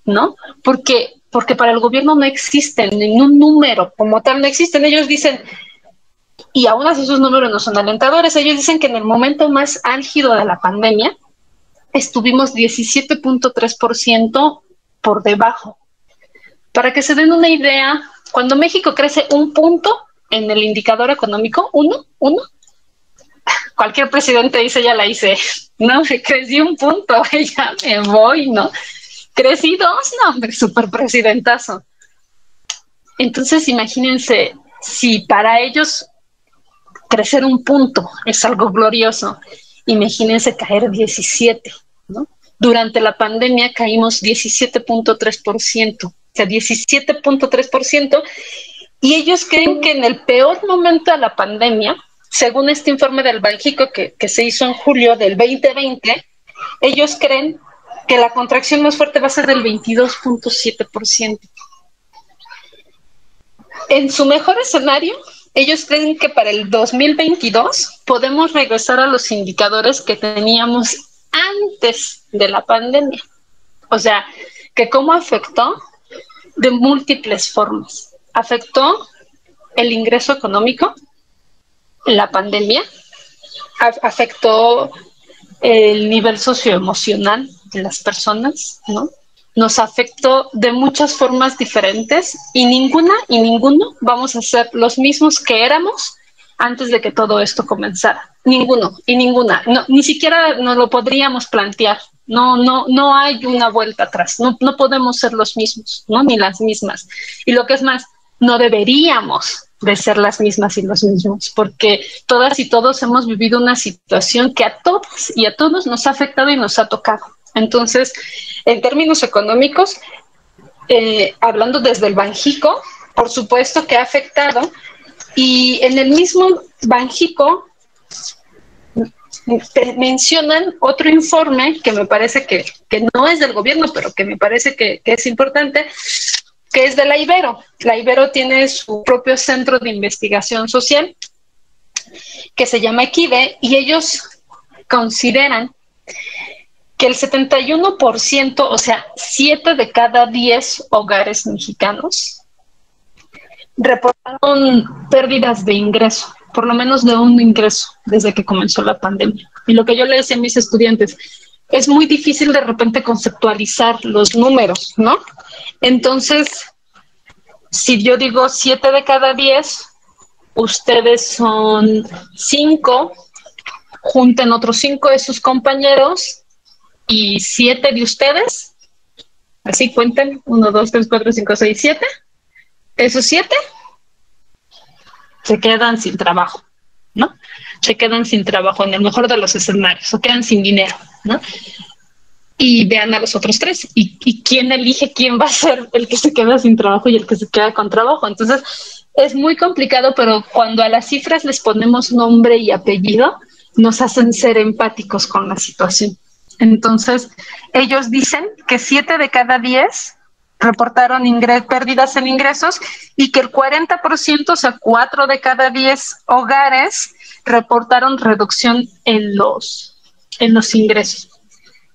¿no? Porque para el gobierno no existen, ningún número como tal no existen. Ellos dicen, y aún así esos números no son alentadores, ellos dicen que en el momento más álgido de la pandemia estuvimos 17.3% por debajo. Para que se den una idea, Cuando México crece 1 punto en el indicador económico, uno, cualquier presidente dice, ya la hice. No, crecí 1 punto, ya me voy, ¿no? Crecí 2, no, hombre, súper presidentazo. Entonces, imagínense, si para ellos crecer 1 punto es algo glorioso, imagínense caer 17, ¿no? Durante la pandemia caímos 17.3%, o sea, 17.3%, y ellos creen que en el peor momento de la pandemia, según este informe del Banxico que se hizo en julio del 2020, ellos creen que la contracción más fuerte va a ser del 22.7%. En su mejor escenario, ellos creen que para el 2022 podemos regresar a los indicadores que teníamos antes de la pandemia. O sea, que cómo afectó de múltiples formas. Afectó el ingreso económico, la pandemia, afectó el nivel socioemocional de las personas, ¿no? Nos afectó de muchas formas diferentes y ninguno vamos a ser los mismos que éramos antes de que todo esto comenzara. Ninguno y ninguna. No, ni siquiera nos lo podríamos plantear. No hay una vuelta atrás. No podemos ser los mismos, ¿no? Ni las mismas. Y lo que es más, no deberíamos de ser las mismas y los mismos, porque todas y todos hemos vivido una situación que a todas y a todos nos ha afectado y nos ha tocado. Entonces, en términos económicos, hablando desde el Banxico, por supuesto que ha afectado, y en el mismo Banxico mencionan otro informe que me parece que no es del gobierno, pero que me parece que es importante, que es de la Ibero. La Ibero tiene su propio centro de investigación social que se llama Equide, y ellos consideran que el 71%, o sea, 7 de cada 10 hogares mexicanos, reportaron pérdidas de ingreso, por lo menos de un ingreso, desde que comenzó la pandemia. Y lo que yo le decía a mis estudiantes, es muy difícil de repente conceptualizar los números, ¿no? Entonces, si yo digo 7 de cada 10, ustedes son 5, junten otros 5 de sus compañeros y 7 de ustedes, así cuenten, 1, 2, 3, 4, 5, 6, 7, esos 7 se quedan sin trabajo, ¿no? Se quedan sin trabajo en el mejor de los escenarios, o quedan sin dinero, ¿no? Y vean a los otros 3, y quién elige quién va a ser el que se queda sin trabajo y el que se queda con trabajo. Entonces, es muy complicado, pero cuando a las cifras les ponemos nombre y apellido, nos hacen ser empáticos con la situación. Entonces, ellos dicen que 7 de cada 10 reportaron pérdidas en ingresos, y que el 40%, o sea, 4 de cada 10 hogares, reportaron reducción en los ingresos.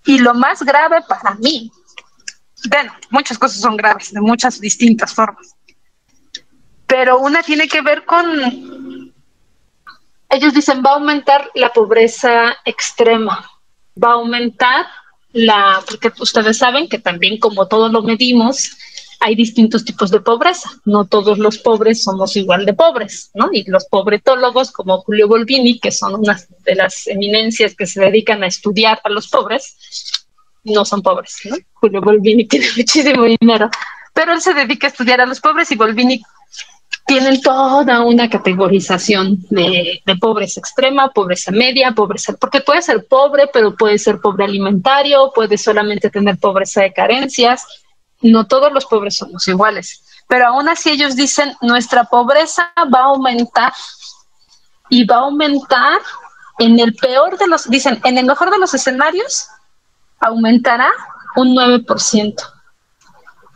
Y lo más grave para mí, bueno, muchas cosas son graves, de muchas distintas formas, pero una tiene que ver con, ellos dicen, va a aumentar la pobreza extrema, va a aumentar porque ustedes saben que también, como todo lo medimos, hay distintos tipos de pobreza. No todos los pobres somos igual de pobres, ¿no? Y los pobretólogos, como Julio Volvini, que son unas de las eminencias que se dedican a estudiar a los pobres, no son pobres, ¿no? Julio Volvini tiene muchísimo dinero, pero él se dedica a estudiar a los pobres, y Volvini tienen toda una categorización de pobreza extrema, pobreza media, pobreza, porque puede ser pobre, pero puede ser pobre alimentario, puede solamente tener pobreza de carencias. No todos los pobres somos iguales, pero aún así ellos dicen, nuestra pobreza va a aumentar, y va a aumentar en el peor de los, dicen, en el mejor de los escenarios, aumentará un 9%.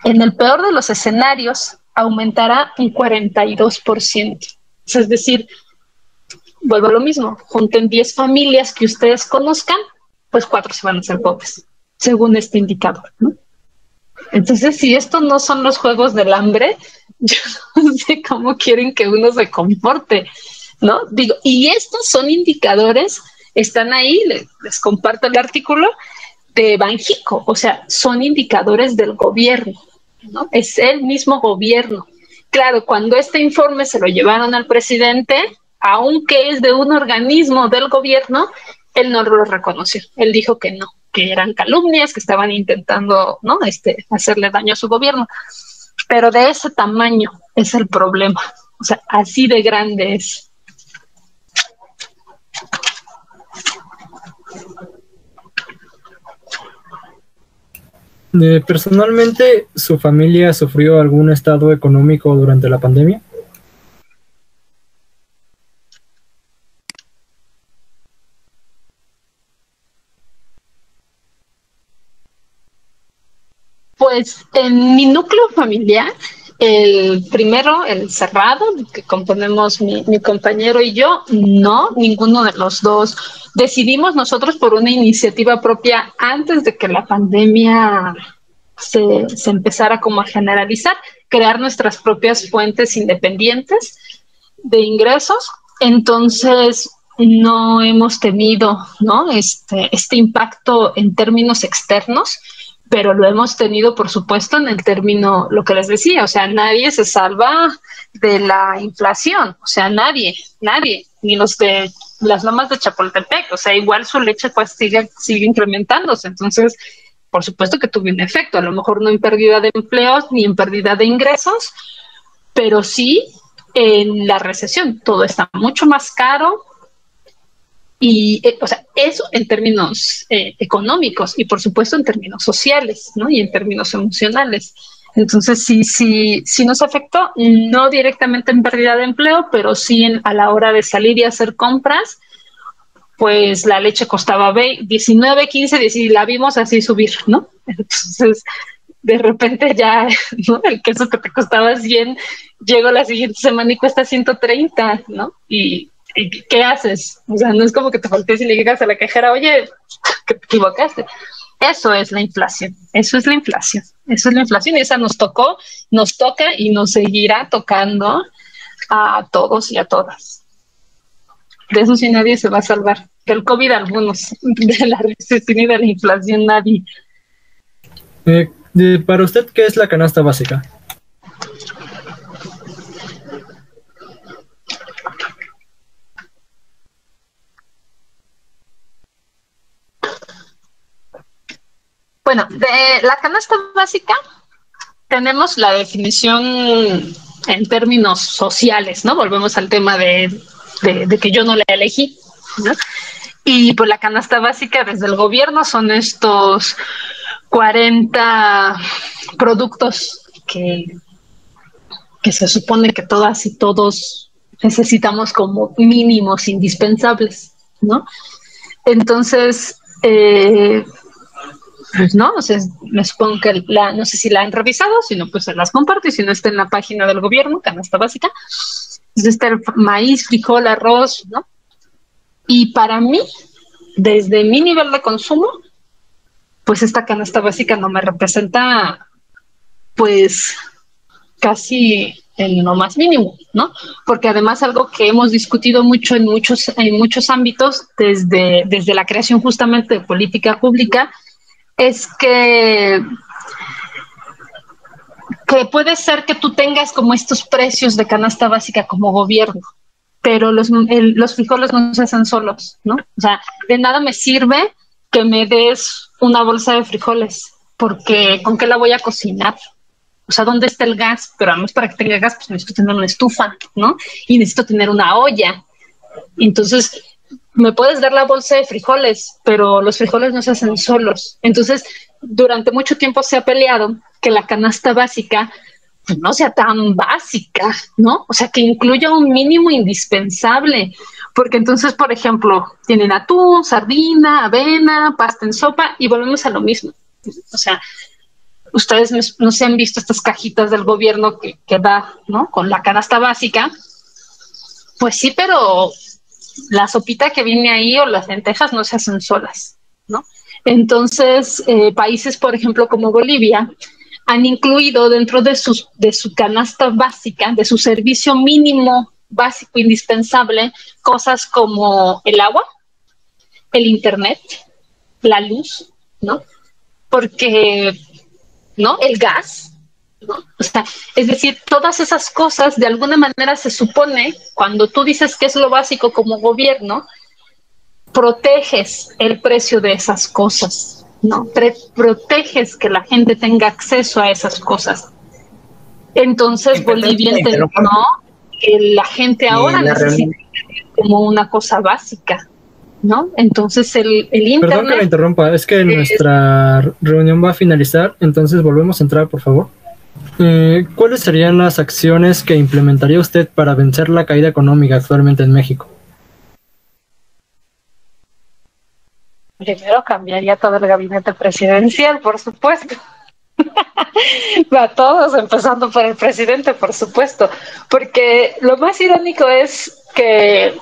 En el peor de los escenarios, aumentará un 42%. Es decir, vuelvo a lo mismo, junten 10 familias que ustedes conozcan, pues 4 se van a hacer pobres, según este indicador, ¿no? Entonces, si estos no son los juegos del hambre, yo no sé cómo quieren que uno se comporte, ¿no? Digo, y estos son indicadores, están ahí, les comparto el artículo de Banxico, o sea, son indicadores del gobierno, ¿no? Es el mismo gobierno claro, cuando este informe se lo llevaron al presidente, aunque es de un organismo del gobierno, él no lo reconoció. Él dijo que no, que eran calumnias, que estaban intentando, ¿no? Hacerle daño a su gobierno. Pero de ese tamaño es el problema. O sea, así de grande es. Personalmente, ¿su familia sufrió algún estado económico durante la pandemia? Pues en mi núcleo familiar, el primero, el cerrado, que componemos mi compañero y yo, no, ninguno de los dos. Decidimos nosotros por una iniciativa propia antes de que la pandemia se empezara como a generalizar, crear nuestras propias fuentes independientes de ingresos. Entonces, no hemos tenido, ¿no? este impacto en términos externos, pero lo hemos tenido, por supuesto, en el término, lo que les decía, o sea, nadie se salva de la inflación, o sea, nadie, ni los de las lomas de Chapultepec, o sea, igual su leche pues sigue incrementándose, entonces, por supuesto que tuvo un efecto, a lo mejor no en pérdida de empleos ni en pérdida de ingresos, pero sí en la recesión, todo está mucho más caro. Y, o sea, eso en términos económicos y, por supuesto, en términos sociales, ¿no? Y en términos emocionales. Entonces, sí nos afectó, no directamente en pérdida de empleo, pero sí a la hora de salir y hacer compras, pues la leche costaba 19, 15, y la vimos así subir, ¿no? Entonces, de repente ya, ¿no? El queso que te costaba 100, llegó la siguiente semana y cuesta 130, ¿no? Y ¿qué haces? O sea, no es como que te voltees y le digas a la cajera, oye, que te equivocaste. Eso es la inflación, eso es la inflación y esa nos toca y nos seguirá tocando a todos y a todas. De eso sí nadie se va a salvar. Del COVID algunos, de la recesión y de la inflación nadie. Para usted, ¿qué es la canasta básica? Bueno, de la canasta básica tenemos la definición en términos sociales, ¿no? Volvemos al tema de que yo no la elegí, ¿no? Y pues la canasta básica desde el gobierno son estos 40 productos que se supone que todas y todos necesitamos como mínimos indispensables, ¿no? Entonces, pues no, o sea, me supongo que no sé si la han revisado, si no, pues se las comparto, y si no está en la página del gobierno, canasta básica, está el maíz, frijol, arroz, ¿no? Y para mí, desde mi nivel de consumo, pues esta canasta básica no me representa, pues, casi en lo más mínimo, ¿no? Porque además algo que hemos discutido mucho en muchos ámbitos, desde la creación justamente de política pública, es que puede ser que tú tengas como estos precios de canasta básica como gobierno, pero los frijoles no se hacen solos, ¿no? O sea, de nada me sirve que me des una bolsa de frijoles, porque ¿con qué la voy a cocinar? O sea, ¿dónde está el gas? Pero además para que tenga gas, pues necesito tener una estufa, ¿no? Y necesito tener una olla. Entonces, me puedes dar la bolsa de frijoles, pero los frijoles no se hacen solos. Entonces, durante mucho tiempo se ha peleado que la canasta básica pues, no sea tan básica, ¿no? O sea, que incluya un mínimo indispensable. Porque entonces, por ejemplo, tienen atún, sardina, avena, pasta en sopa y volvemos a lo mismo. O sea, ustedes no se han visto estas cajitas del gobierno que da, ¿no? Con la canasta básica. Pues sí, pero la sopita que viene ahí o las lentejas no se hacen solas, ¿no? Entonces, países, por ejemplo, como Bolivia, han incluido dentro de su canasta básica, de su servicio mínimo básico indispensable, cosas como el agua, el internet, la luz, ¿no? Porque, ¿no? El gas, ¿no? O sea, es decir, todas esas cosas, de alguna manera se supone, cuando tú dices que es lo básico como gobierno, proteges el precio de esas cosas, ¿no? Proteges que la gente tenga acceso a esas cosas. Entonces Bolivia entendió que la gente ahora necesita como una cosa básica, ¿no? Entonces el Internet... Perdón que la interrumpa, es que nuestra reunión va a finalizar, entonces volvemos a entrar, por favor. ¿Cuáles serían las acciones que implementaría usted para vencer la caída económica actualmente en México? Primero cambiaría todo el gabinete presidencial, por supuesto. A todos, empezando por el presidente, por supuesto. Porque lo más irónico es que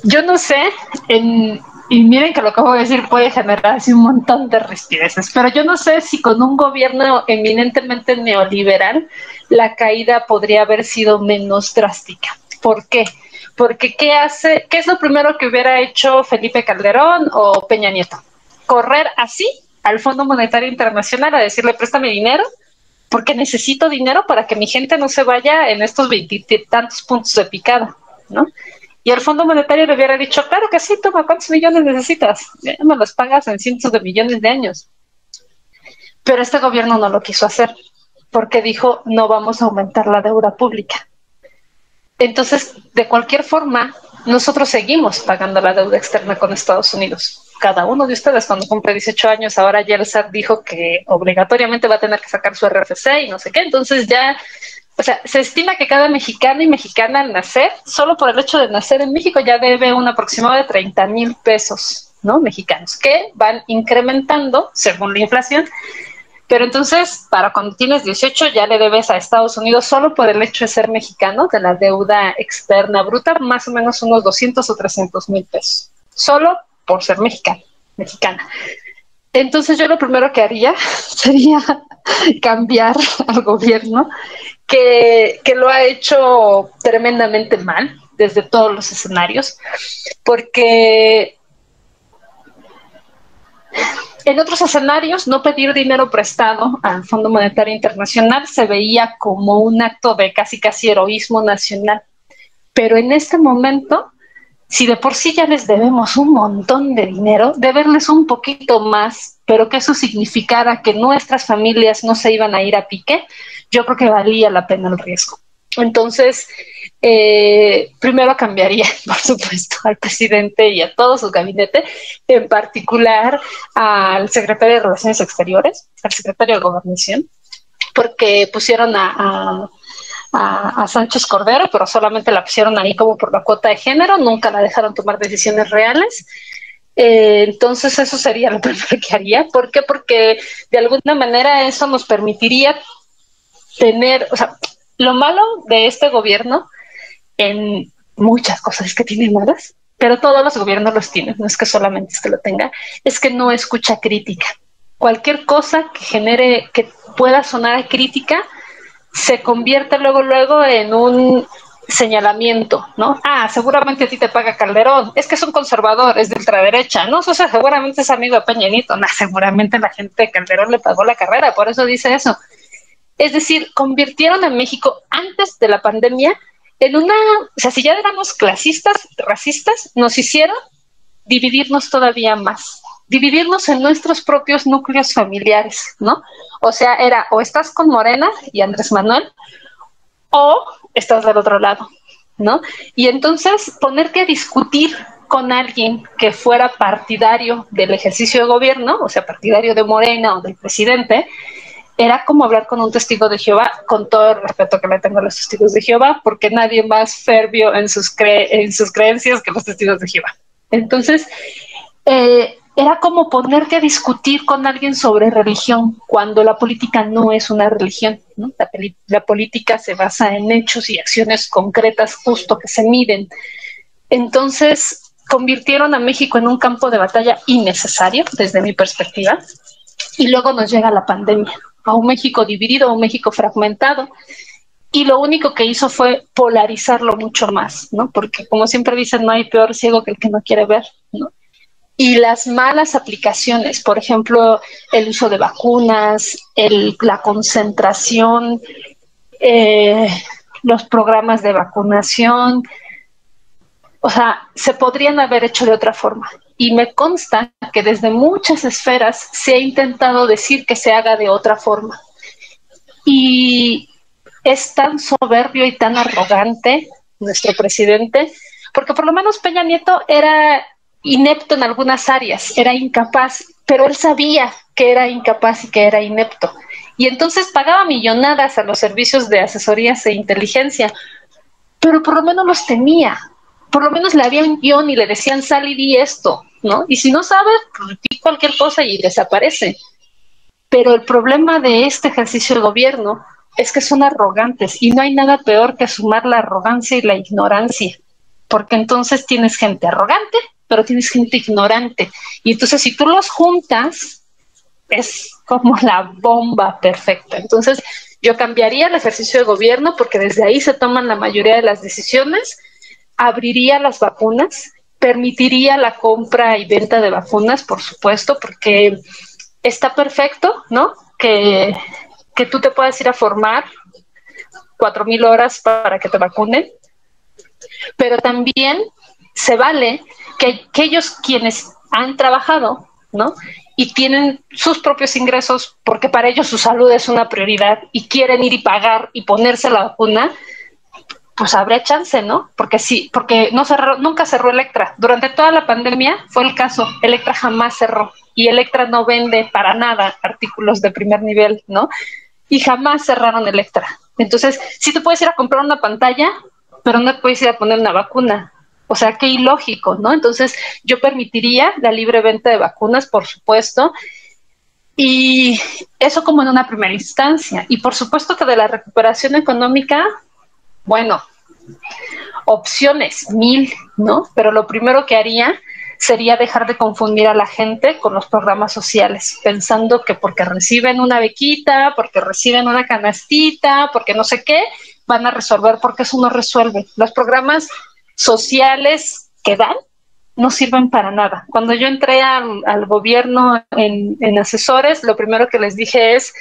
yo no sé, y miren que lo que voy a decir puede generar así un montón de rispideces, pero yo no sé si con un gobierno eminentemente neoliberal la caída podría haber sido menos drástica. ¿Por qué? Porque ¿qué es lo primero que hubiera hecho Felipe Calderón o Peña Nieto? Correr así al Fondo Monetario Internacional a decirle préstame dinero porque necesito dinero para que mi gente no se vaya en estos 20 tantos puntos de picada, ¿no? Y el Fondo Monetario le hubiera dicho, claro que sí, toma, ¿cuántos millones necesitas? Me los pagas en cientos de millones de años. Pero este gobierno no lo quiso hacer porque dijo, no vamos a aumentar la deuda pública. Entonces, de cualquier forma, nosotros seguimos pagando la deuda externa con Estados Unidos. Cada uno de ustedes cuando cumple 18 años, ahora ya el SAT dijo que obligatoriamente va a tener que sacar su RFC y no sé qué. Entonces ya, o sea, se estima que cada mexicano y mexicana al nacer, solo por el hecho de nacer en México, ya debe un aproximado de 30,000 pesos, ¿no? Mexicanos, que van incrementando según la inflación. Pero entonces, para cuando tienes 18, ya le debes a Estados Unidos, solo por el hecho de ser mexicano, de la deuda externa bruta, más o menos unos 200 o 300,000 pesos. Solo por ser mexicana. Entonces, yo lo primero que haría sería cambiar al gobierno, que lo ha hecho tremendamente mal desde todos los escenarios, porque en otros escenarios, no pedir dinero prestado al Fondo Monetario Internacional se veía como un acto de casi heroísmo nacional. Pero en este momento, si de por sí ya les debemos un montón de dinero, deberles un poquito más, pero que eso significara que nuestras familias no se iban a ir a pique, yo creo que valía la pena el riesgo. Entonces, primero cambiaría, por supuesto, al presidente y a todo su gabinete, en particular al secretario de Relaciones Exteriores, al secretario de Gobernación, porque pusieron a Sánchez Cordero, pero solamente la pusieron ahí como por la cuota de género, nunca la dejaron tomar decisiones reales. Entonces eso sería lo primero que haría. ¿Por qué? Porque de alguna manera eso nos permitiría tener, o sea, lo malo de este gobierno, en muchas cosas que tiene malas, pero todos los gobiernos los tienen, no es que solamente este lo tenga, es que no escucha crítica. Cualquier cosa que genere, que pueda sonar a crítica, se convierte luego en un señalamiento, ¿no? Ah, seguramente a ti te paga Calderón, es que es un conservador, es de ultraderecha, no, o sea, seguramente es amigo de Peña Nieto, no, seguramente la gente de Calderón le pagó la carrera, por eso dice eso. Es decir, convirtieron a México antes de la pandemia en una, o sea, si ya éramos clasistas, racistas, nos hicieron dividirnos todavía más, dividirnos en nuestros propios núcleos familiares, ¿no? O sea, era o estás con Morena y Andrés Manuel o estás del otro lado, ¿no? Y entonces ponerte a discutir con alguien que fuera partidario del ejercicio de gobierno, o sea, partidario de Morena o del presidente, era como hablar con un testigo de Jehová, con todo el respeto que le tengo a los testigos de Jehová, porque nadie más fervio en sus creencias que los testigos de Jehová. Entonces, era como ponerte a discutir con alguien sobre religión, cuando la política no es una religión, ¿no? La política se basa en hechos y acciones concretas justo que se miden. Entonces, convirtieron a México en un campo de batalla innecesario, desde mi perspectiva, y luego nos llega la pandemia, a un México dividido, a un México fragmentado, y lo único que hizo fue polarizarlo mucho más, ¿no? Porque como siempre dicen, no hay peor ciego que el que no quiere ver, ¿no? y las malas aplicaciones, por ejemplo, el uso de vacunas, la concentración, los programas de vacunación, o sea, se podrían haber hecho de otra forma. Y me consta que desde muchas esferas se ha intentado decir que se haga de otra forma. Y es tan soberbio y tan arrogante nuestro presidente, porque por lo menos Peña Nieto era inepto en algunas áreas, era incapaz, pero él sabía que era incapaz y que era inepto. Y entonces pagaba millonadas a los servicios de asesorías e inteligencia, pero por lo menos los tenía. Por lo menos le había un guión y le decían, sal y di esto, ¿no? Y si no sabes, pues di cualquier cosa y desaparece. Pero el problema de este ejercicio de gobierno es que son arrogantes y no hay nada peor que sumar la arrogancia y la ignorancia, porque entonces tienes gente arrogante, pero tienes gente ignorante. Y entonces si tú los juntas, es como la bomba perfecta. Entonces yo cambiaría el ejercicio de gobierno porque desde ahí se toman la mayoría de las decisiones, abriría las vacunas, permitiría la compra y venta de vacunas, por supuesto, porque está perfecto, ¿no? Que tú te puedas ir a formar 4,000 horas para que te vacunen, pero también se vale que aquellos quienes han trabajado, ¿no? Y tienen sus propios ingresos, porque para ellos su salud es una prioridad y quieren ir y pagar y ponerse la vacuna, pues habría chance, ¿no? Porque sí, porque nunca cerró Electra. Durante toda la pandemia fue el caso. Electra jamás cerró y Electra no vende para nada artículos de primer nivel, ¿no? Y jamás cerraron Electra. Entonces, sí te puedes ir a comprar una pantalla, pero no te puedes ir a poner una vacuna. O sea, qué ilógico, ¿no? Entonces, yo permitiría la libre venta de vacunas, por supuesto, y eso como en una primera instancia. Y por supuesto que de la recuperación económica, bueno, opciones, 1000, ¿no? Pero lo primero que haría sería dejar de confundir a la gente con los programas sociales, pensando que porque reciben una bequita, porque reciben una canastita, porque no sé qué, van a resolver, porque eso no resuelve. Los programas sociales que dan no sirven para nada. Cuando yo entré al gobierno en asesores, lo primero que les dije es,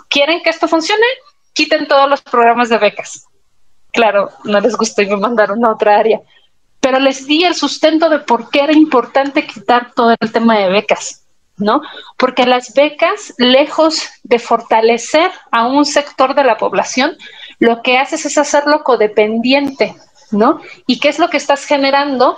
¿quieren que esto funcione? Quiten todos los programas de becas. Claro, no les gustó y me mandaron a otra área, pero les di el sustento de por qué era importante quitar todo el tema de becas, ¿no? Porque las becas, lejos de fortalecer a un sector de la población, lo que haces es hacerlo codependiente, ¿no? ¿Y qué es lo que estás generando?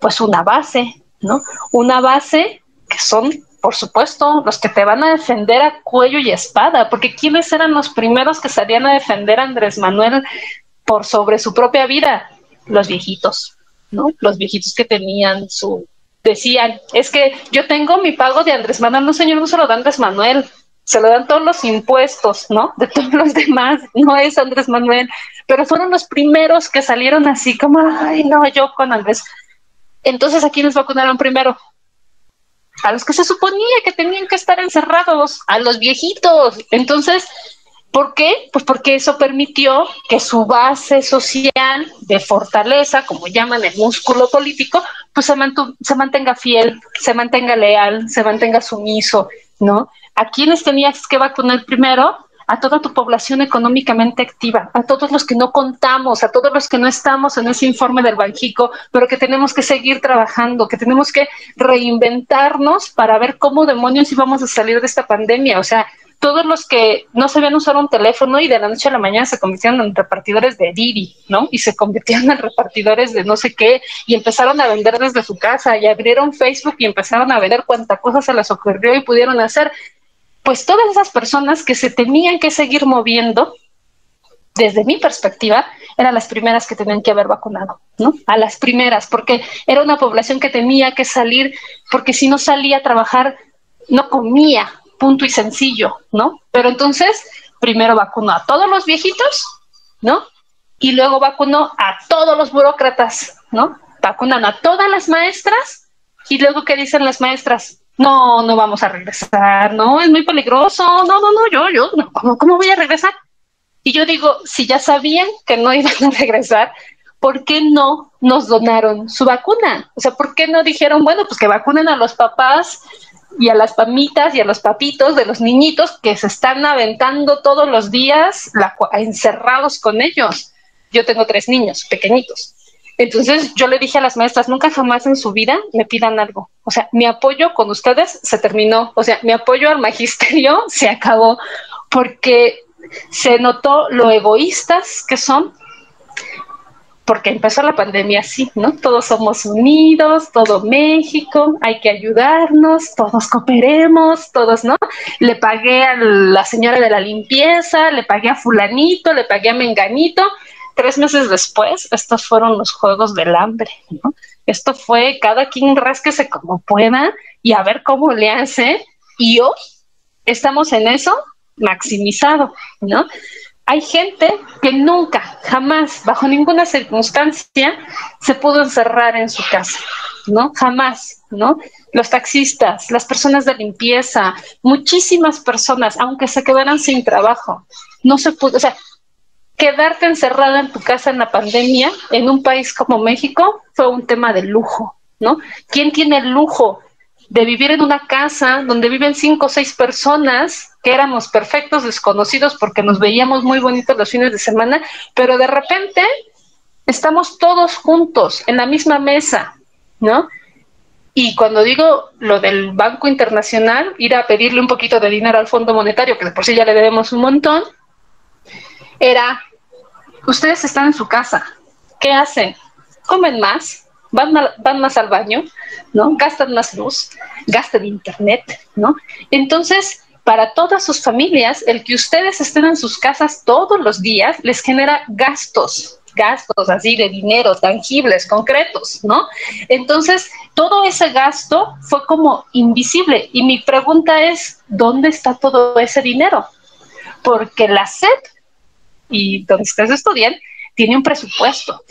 Pues una base, ¿no? Una base que son, por supuesto, los que te van a defender a cuello y espada, porque ¿quiénes eran los primeros que salían a defender a Andrés Manuel por sobre su propia vida? Los viejitos, ¿no? Los viejitos que tenían decían, es que yo tengo mi pago de Andrés Manuel. No, señor, no se lo da Andrés Manuel, se lo dan todos los impuestos, ¿no? De todos los demás, no es Andrés Manuel, pero fueron los primeros que salieron así como, ay, no, yo con Andrés. Entonces, ¿a quiénes vacunaron primero? A los que se suponía que tenían que estar encerrados, a los viejitos. Entonces, ¿por qué? Pues porque eso permitió que su base social de fortaleza, como llaman el músculo político, pues se mantenga fiel, se mantenga leal, se mantenga sumiso, ¿no? ¿A quiénes tenías que vacunar primero? A toda tu población económicamente activa, a todos los que no contamos, a todos los que no estamos en ese informe del Banjico, pero que tenemos que seguir trabajando, que tenemos que reinventarnos para ver cómo demonios íbamos a salir de esta pandemia. O sea, todos los que no sabían usar un teléfono y de la noche a la mañana se convirtieron en repartidores de Didi, ¿no? Y se convirtieron en repartidores de no sé qué y empezaron a vender desde su casa y abrieron Facebook y empezaron a vender cuánta cosa se les ocurrió y pudieron hacer. Pues todas esas personas que se tenían que seguir moviendo, desde mi perspectiva, eran las primeras que tenían que haber vacunado, ¿no? A las primeras, porque era una población que tenía que salir, porque si no salía a trabajar, no comía, punto y sencillo, ¿no? Pero entonces, primero vacunó a todos los viejitos, ¿no? Y luego vacunó a todos los burócratas, ¿no? Vacunan a todas las maestras y luego, ¿qué dicen las maestras? No, no vamos a regresar, no, es muy peligroso, yo, ¿cómo voy a regresar? Y yo digo, si ya sabían que no iban a regresar, ¿por qué no nos donaron su vacuna? O sea, ¿por qué no dijeron, bueno, pues que vacunen a los papás y a las mamitas y a los papitos de los niñitos que se están aventando todos los días encerrados con ellos? Yo tengo 3 niños pequeñitos. Entonces yo le dije a las maestras, nunca jamás en su vida me pidan algo. O sea, mi apoyo con ustedes se terminó. O sea, mi apoyo al magisterio se acabó porque se notó lo egoístas que son, porque empezó la pandemia así, ¿no? Todos somos unidos, todo México, hay que ayudarnos, todos cooperemos, todos, ¿no? Le pagué a la señora de la limpieza, le pagué a fulanito, le pagué a menganito. 3 meses después, estos fueron los Juegos del Hambre, ¿no? Esto fue cada quien rásquese como pueda y a ver cómo le hace. Y hoy estamos en eso maximizado, ¿no? Hay gente que nunca, jamás, bajo ninguna circunstancia, se pudo encerrar en su casa, ¿no? Jamás, ¿no? Los taxistas, las personas de limpieza, muchísimas personas, aunque se quedaran sin trabajo, no se pudo, o sea, quedarte encerrada en tu casa en la pandemia, en un país como México, fue un tema de lujo, ¿no? ¿Quién tiene el lujo de vivir en una casa donde viven 5 o 6 personas, que éramos perfectos desconocidos porque nos veíamos muy bonitos los fines de semana, pero de repente estamos todos juntos en la misma mesa, ¿no? Y cuando digo lo del Banco Internacional, ir a pedirle un poquito de dinero al Fondo Monetario, que de por sí ya le debemos un montón, era, ustedes están en su casa, ¿qué hacen? ¿Comen más? ¿Van más al baño? ¿No? ¿Gastan más luz? ¿Gastan internet? ¿No? Entonces, para todas sus familias, el que ustedes estén en sus casas todos los días les genera gastos así de dinero, tangibles, concretos, ¿no? Entonces, todo ese gasto fue como invisible. Y mi pregunta es, ¿dónde está todo ese dinero? Porque la SEP y donde ustedes estudian, tiene un presupuesto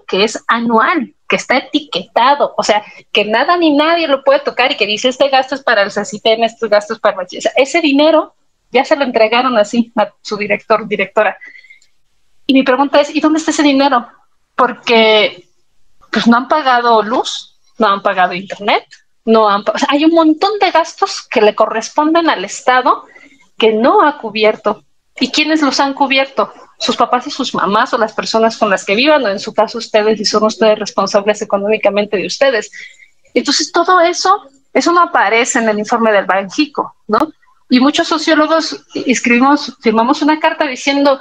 que es anual, que está etiquetado, o sea, que nada ni nadie lo puede tocar y que dice, este gasto es para el CECITEM, este gasto es para... O sea, ese dinero ya se lo entregaron así a su directora. Y mi pregunta es, ¿y dónde está ese dinero? Porque pues no han pagado luz, no han pagado internet, o sea, hay un montón de gastos que le corresponden al Estado que no ha cubierto. ¿Y quiénes los han cubierto? Sus papás y sus mamás o las personas con las que vivan, o en su caso ustedes, y son ustedes responsables económicamente de ustedes. Entonces todo eso no aparece en el informe del Banjico, ¿no? Y muchos sociólogos firmamos una carta diciendo,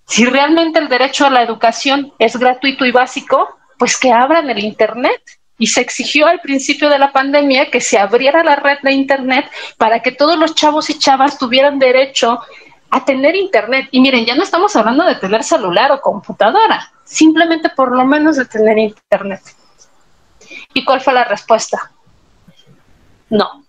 si realmente el derecho a la educación es gratuito y básico, pues que abran el internet. Y se exigió al principio de la pandemia que se abriera la red de internet para que todos los chavos y chavas tuvieran derecho a tener internet. Y miren, ya no estamos hablando de tener celular o computadora, simplemente por lo menos de tener internet. ¿Y cuál fue la respuesta? No.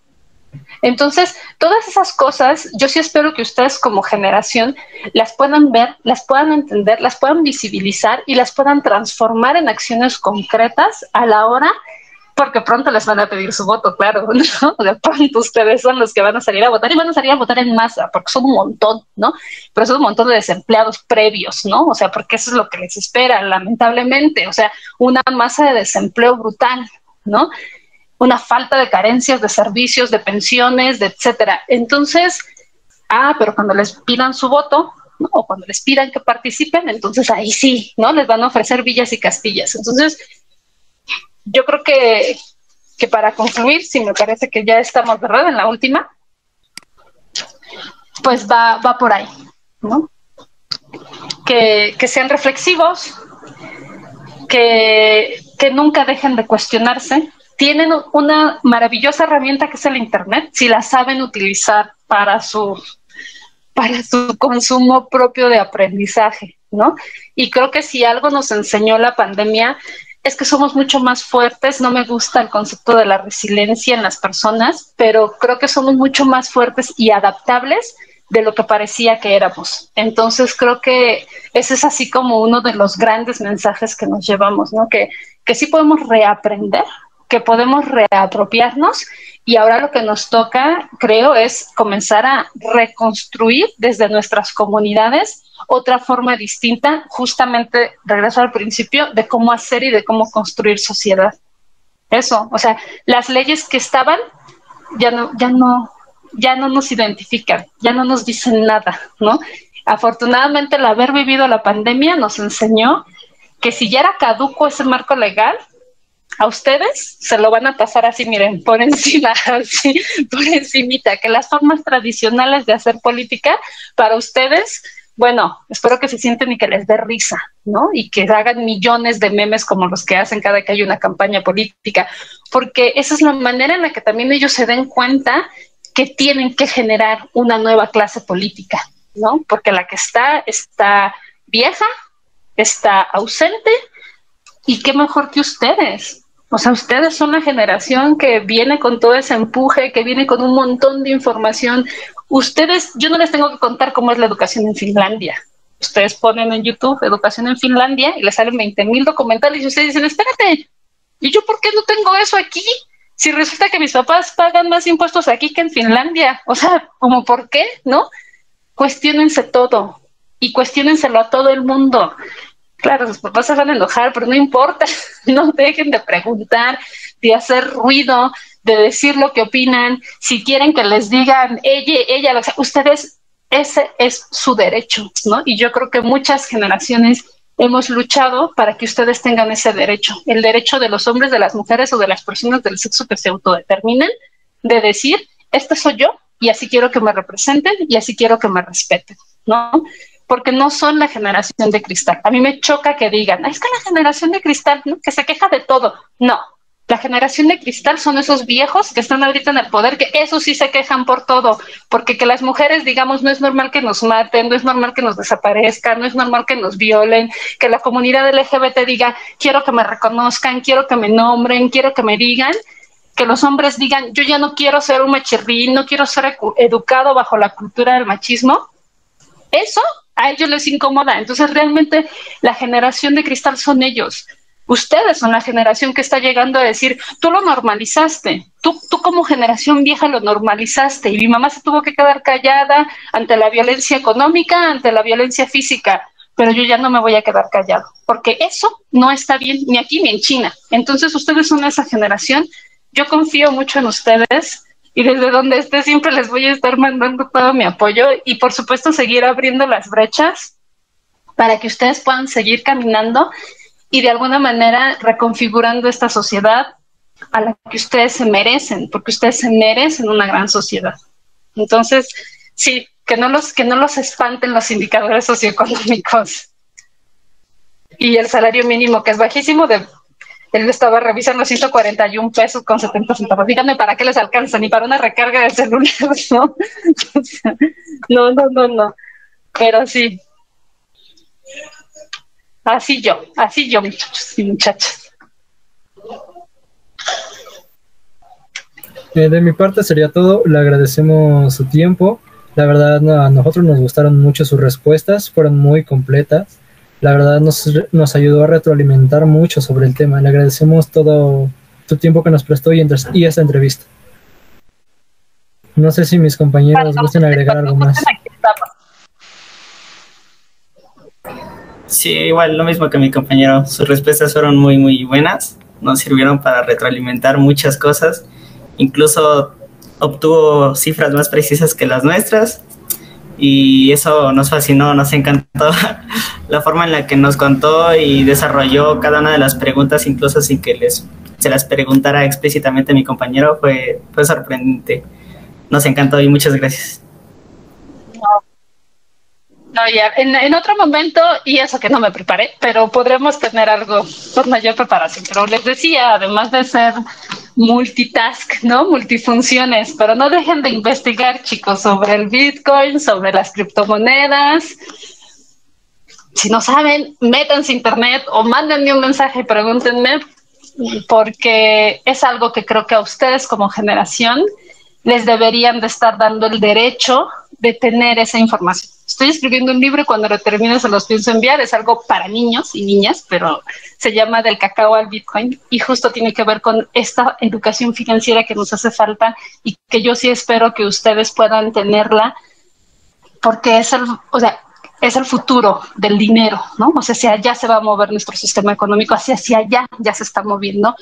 Entonces, todas esas cosas, yo sí espero que ustedes como generación las puedan ver, las puedan entender, las puedan visibilizar y las puedan transformar en acciones concretas a la hora, porque pronto les van a pedir su voto, claro, ¿no? De pronto ustedes son los que van a salir a votar y van a salir a votar en masa, porque son un montón, ¿no? Pero son un montón de desempleados previos, ¿no? O sea, porque eso es lo que les espera, lamentablemente, o sea, una masa de desempleo brutal, ¿no? Una falta de carencias de servicios, de pensiones, de etcétera. Entonces, pero cuando les pidan su voto, ¿no? O cuando les pidan que participen, entonces ahí sí, ¿no? Les van a ofrecer villas y castillas. Entonces, yo creo que para concluir, si me parece que ya estamos, ¿verdad?, en la última, pues va por ahí, ¿no? Que sean reflexivos, que nunca dejen de cuestionarse. Tienen una maravillosa herramienta que es el internet, si la saben utilizar para su consumo propio de aprendizaje, ¿no? Y creo que si algo nos enseñó la pandemia es que somos mucho más fuertes. No me gusta el concepto de la resiliencia en las personas, pero creo que somos mucho más fuertes y adaptables de lo que parecía que éramos. Entonces creo que ese es así como uno de los grandes mensajes que nos llevamos, ¿no? Que sí podemos reaprender, que podemos reapropiarnos, y ahora lo que nos toca, creo, es comenzar a reconstruir desde nuestras comunidades otra forma distinta, justamente, regreso al principio, de cómo hacer y de cómo construir sociedad. Eso, o sea, las leyes que estaban ya no nos identifican, ya no nos dicen nada, ¿no? Afortunadamente, el haber vivido la pandemia nos enseñó que si ya era caduco ese marco legal, a ustedes se lo van a pasar así, miren, por encima, así, por encimita, que las formas tradicionales de hacer política para ustedes, bueno, espero que se sienten y que les dé risa, ¿no? Y que hagan millones de memes como los que hacen cada que hay una campaña política, porque esa es la manera en la que también ellos se den cuenta que tienen que generar una nueva clase política, ¿no? Porque la que está vieja, está ausente, y qué mejor que ustedes. O sea, ustedes son la generación que viene con todo ese empuje, que viene con un montón de información. Ustedes, yo no les tengo que contar cómo es la educación en Finlandia. Ustedes ponen en YouTube educación en Finlandia y les salen 20,000 documentales y ustedes dicen, espérate, ¿y yo por qué no tengo eso aquí? Si resulta que mis papás pagan más impuestos aquí que en Finlandia. O sea, ¿como por qué? ¿No? Cuestiónense todo y cuestiónenselo a todo el mundo. Claro, sus papás se van a enojar, pero no importa, no dejen de preguntar, de hacer ruido, de decir lo que opinan. Si quieren que les digan ella, ustedes, ese es su derecho, ¿no? Y yo creo que muchas generaciones hemos luchado para que ustedes tengan ese derecho, el derecho de los hombres, de las mujeres o de las personas del sexo que se autodeterminen, de decir, este soy yo y así quiero que me representen y así quiero que me respeten, ¿no? Porque no son la generación de cristal. A mí me choca que digan, es que la generación de cristal, ¿no?, que se queja de todo. No, la generación de cristal son esos viejos que están ahorita en el poder, que esos sí se quejan por todo, porque que las mujeres, digamos, no es normal que nos maten, no es normal que nos desaparezcan, no es normal que nos violen, que la comunidad LGBT diga, quiero que me reconozcan, quiero que me nombren, quiero que me digan, que los hombres digan, yo ya no quiero ser un machirrín, no quiero ser educado bajo la cultura del machismo. Eso a ellos les incomoda. Entonces realmente la generación de cristal son ellos. Ustedes son la generación que está llegando a decir, tú lo normalizaste, tú como generación vieja lo normalizaste y mi mamá se tuvo que quedar callada ante la violencia económica, ante la violencia física, pero yo ya no me voy a quedar callado, porque eso no está bien ni aquí ni en China. Entonces ustedes son esa generación. Yo confío mucho en ustedes. Y desde donde esté siempre les voy a estar mandando todo mi apoyo y por supuesto seguir abriendo las brechas para que ustedes puedan seguir caminando y de alguna manera reconfigurando esta sociedad a la que ustedes se merecen, porque ustedes se merecen una gran sociedad. Entonces, sí, que no los espanten los indicadores socioeconómicos y el salario mínimo, que es bajísimo. Él estaba revisando 141 pesos con 70 centavos. Díganme para qué les alcanza, ni para una recarga de celular, ¿no? No. Pero sí. Así yo, muchachos y muchachas. De mi parte sería todo. Le agradecemos su tiempo. La verdad, a nosotros nos gustaron mucho sus respuestas, fueron muy completas. La verdad nos ayudó a retroalimentar mucho sobre el tema. Le agradecemos todo tu tiempo que nos prestó y esta entrevista. No sé si mis compañeros gusten agregar algo más. Sí, igual lo mismo que mi compañero. Sus respuestas fueron muy, muy buenas. Nos sirvieron para retroalimentar muchas cosas. Incluso obtuvo cifras más precisas que las nuestras. Y eso nos fascinó, nos encantó la forma en la que nos contó y desarrolló cada una de las preguntas, incluso sin que se las preguntara explícitamente mi compañero. Fue sorprendente. Nos encantó y muchas gracias. No, ya, en otro momento, y eso que no me preparé, pero podremos tener algo con mayor preparación. Pero les decía, además de ser multitask, ¿no? Multifunciones, pero no dejen de investigar, chicos, sobre el Bitcoin, sobre las criptomonedas. Si no saben, métanse a internet o mándenme un mensaje y pregúntenme, porque es algo que creo que a ustedes como generación les deberían de estar dando el derecho de tener esa información. Estoy escribiendo un libro y cuando lo termine se los pienso enviar. Es algo para niños y niñas, pero se llama Del cacao al Bitcoin y justo tiene que ver con esta educación financiera que nos hace falta y que yo sí espero que ustedes puedan tenerla, porque es es el futuro del dinero, ¿no? O sea, hacia allá se va a mover nuestro sistema económico, hacia allá ya se está moviendo,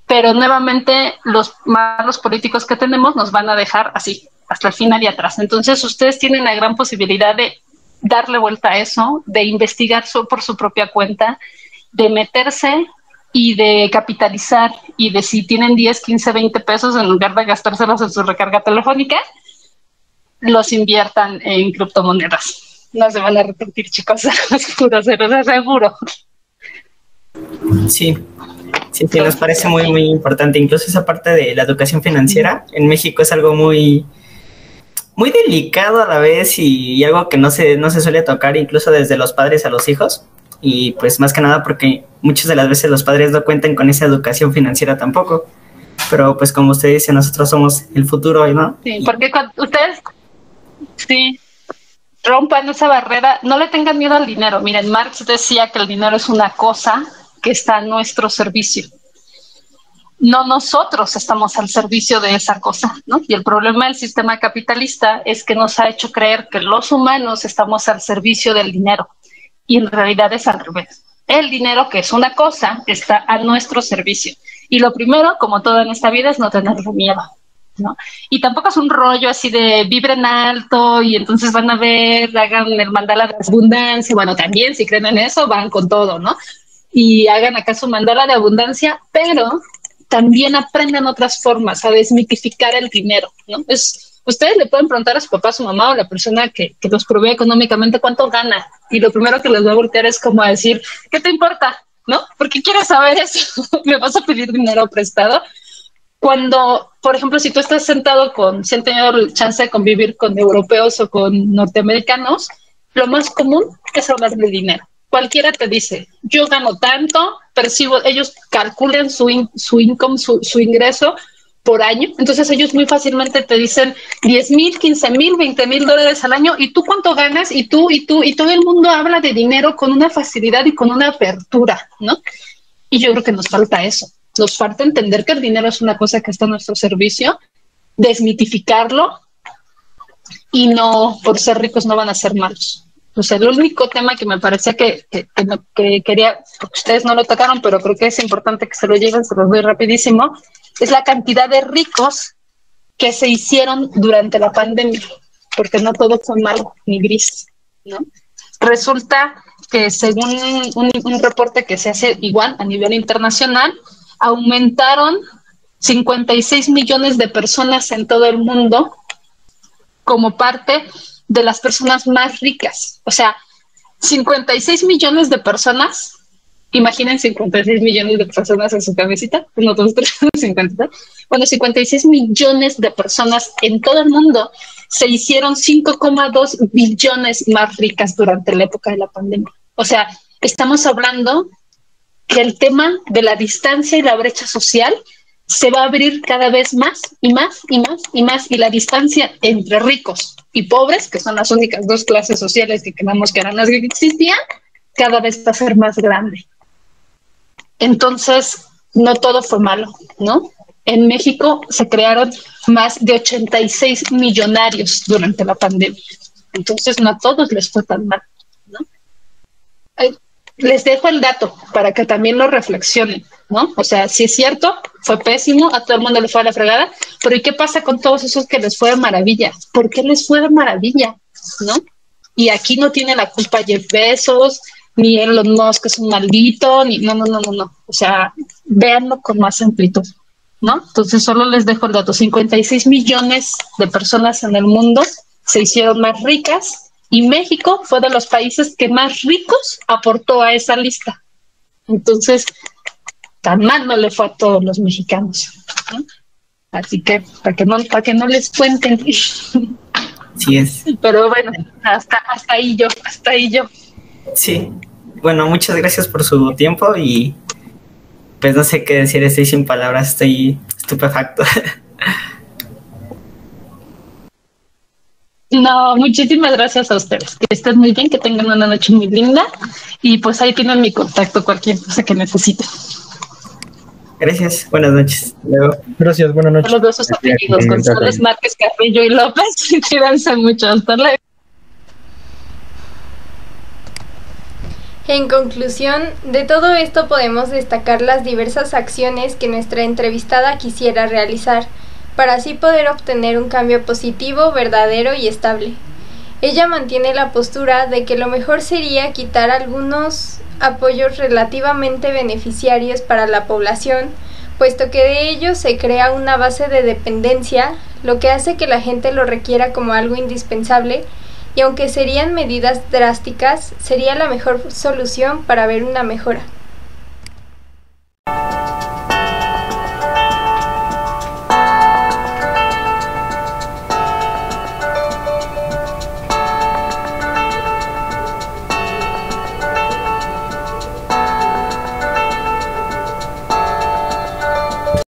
pero nuevamente los malos políticos que tenemos nos van a dejar así, hasta el final y atrás. Entonces ustedes tienen la gran posibilidad de darle vuelta a eso, de investigar por su propia cuenta, de meterse y de capitalizar, y de si tienen 10, 15, 20 pesos, en lugar de gastárselos en su recarga telefónica, los inviertan en criptomonedas. No se van a arrepentir, chicos, se los aseguro. Sí, nos parece muy, muy importante. Incluso esa parte de la educación financiera en México es algo muy, muy delicado a la vez y algo que no se suele tocar incluso desde los padres a los hijos. Y pues más que nada porque muchas de las veces los padres no cuentan con esa educación financiera tampoco. Pero pues como usted dice, nosotros somos el futuro, ¿no? Sí, porque cuando ustedes rompan esa barrera, no le tengan miedo al dinero. Miren, Marx decía que el dinero es una cosa que está a nuestro servicio. No nosotros estamos al servicio de esa cosa, ¿no? Y el problema del sistema capitalista es que nos ha hecho creer que los humanos estamos al servicio del dinero. Y en realidad es al revés. El dinero, que es una cosa, está a nuestro servicio. Y lo primero, como todo en esta vida, es no tenerle miedo, ¿no? Y tampoco es un rollo así de vibren alto y entonces van a ver, hagan el mandala de abundancia. Bueno, también si creen en eso, van con todo, ¿no? Y hagan acá su mandala de abundancia, pero también aprendan otras formas a desmitificar el dinero, ¿no? Ustedes le pueden preguntar a su papá, a su mamá o a la persona que los provee económicamente cuánto gana, y lo primero que les va a voltear es como a decir, ¿qué te importa? ¿No? ¿Por qué quieres saber eso? ¿Me vas a pedir dinero prestado? Cuando, por ejemplo, si tú estás sentado si han tenido la chance de convivir con europeos o con norteamericanos, lo más común es hablar de dinero. Cualquiera te dice, yo gano tanto, percibo, ellos calculan su income, su ingreso por año, entonces ellos muy fácilmente te dicen 10,000, 15,000, 20,000 dólares al año, y tú cuánto ganas, y todo el mundo habla de dinero con una facilidad y con una apertura, ¿no? Y yo creo que nos falta eso. Nos falta entender que el dinero es una cosa que está a nuestro servicio, desmitificarlo, y no, por ser ricos no van a ser malos. O sea, el único tema que me parecía que quería, porque ustedes no lo tocaron, pero creo que es importante que se lo lleven, se los doy rapidísimo, es la cantidad de ricos que se hicieron durante la pandemia, porque no todo fue malo ni gris, ¿no? Resulta que según un reporte que se hace igual a nivel internacional, aumentaron 56 millones de personas en todo el mundo como parte de las personas más ricas. O sea, 56 millones de personas, imaginen 56 millones de personas en su cabecita, 1, 2, 3, 50. Bueno, 56 millones de personas en todo el mundo se hicieron 5,2 billones más ricas durante la época de la pandemia. O sea, estamos hablando que el tema de la distancia y la brecha social se va a abrir cada vez más y más y más y más, y la distancia entre ricos y pobres, que son las únicas dos clases sociales que creemos que eran las que existían, cada vez va a ser más grande. Entonces, no todo fue malo, ¿no? En México se crearon más de 86 millonarios durante la pandemia. Entonces, no a todos les fue tan mal, ¿no? Les dejo el dato para que también lo reflexionen, ¿no? O sea, si es cierto, fue pésimo, a todo el mundo le fue a la fregada, pero ¿y qué pasa con todos esos que les fue de maravilla? ¿Por qué les fue de maravilla, no? Y aquí no tiene la culpa Jeff Bezos, ni Elon Musk, que es un maldito, ni no. O sea, véanlo con más amplitud, ¿no? Entonces solo les dejo el dato, 56 millones de personas en el mundo se hicieron más ricas, y México fue de los países que más ricos aportó a esa lista. Entonces, tan mal no le fue a todos los mexicanos, ¿no? Así que, para que no les cuenten. Sí es. Pero bueno, hasta ahí yo. Sí. Bueno, muchas gracias por su tiempo y pues no sé qué decir, estoy sin palabras, estoy estupefacto. No, muchísimas gracias a ustedes. Que estén muy bien, que tengan una noche muy linda. Y pues ahí tienen mi contacto, cualquier cosa que necesiten. Gracias, buenas noches. Luego. Gracias, buenas noches. Los dos sus apellidos, González, Márquez, Carrillo y López. Cuídense mucho. Hasta luego. En conclusión, de todo esto podemos destacar las diversas acciones que nuestra entrevistada quisiera realizar, para así poder obtener un cambio positivo, verdadero y estable. Ella mantiene la postura de que lo mejor sería quitar algunos apoyos relativamente beneficiarios para la población, puesto que de ellos se crea una base de dependencia, lo que hace que la gente lo requiera como algo indispensable, y aunque serían medidas drásticas, sería la mejor solución para ver una mejora.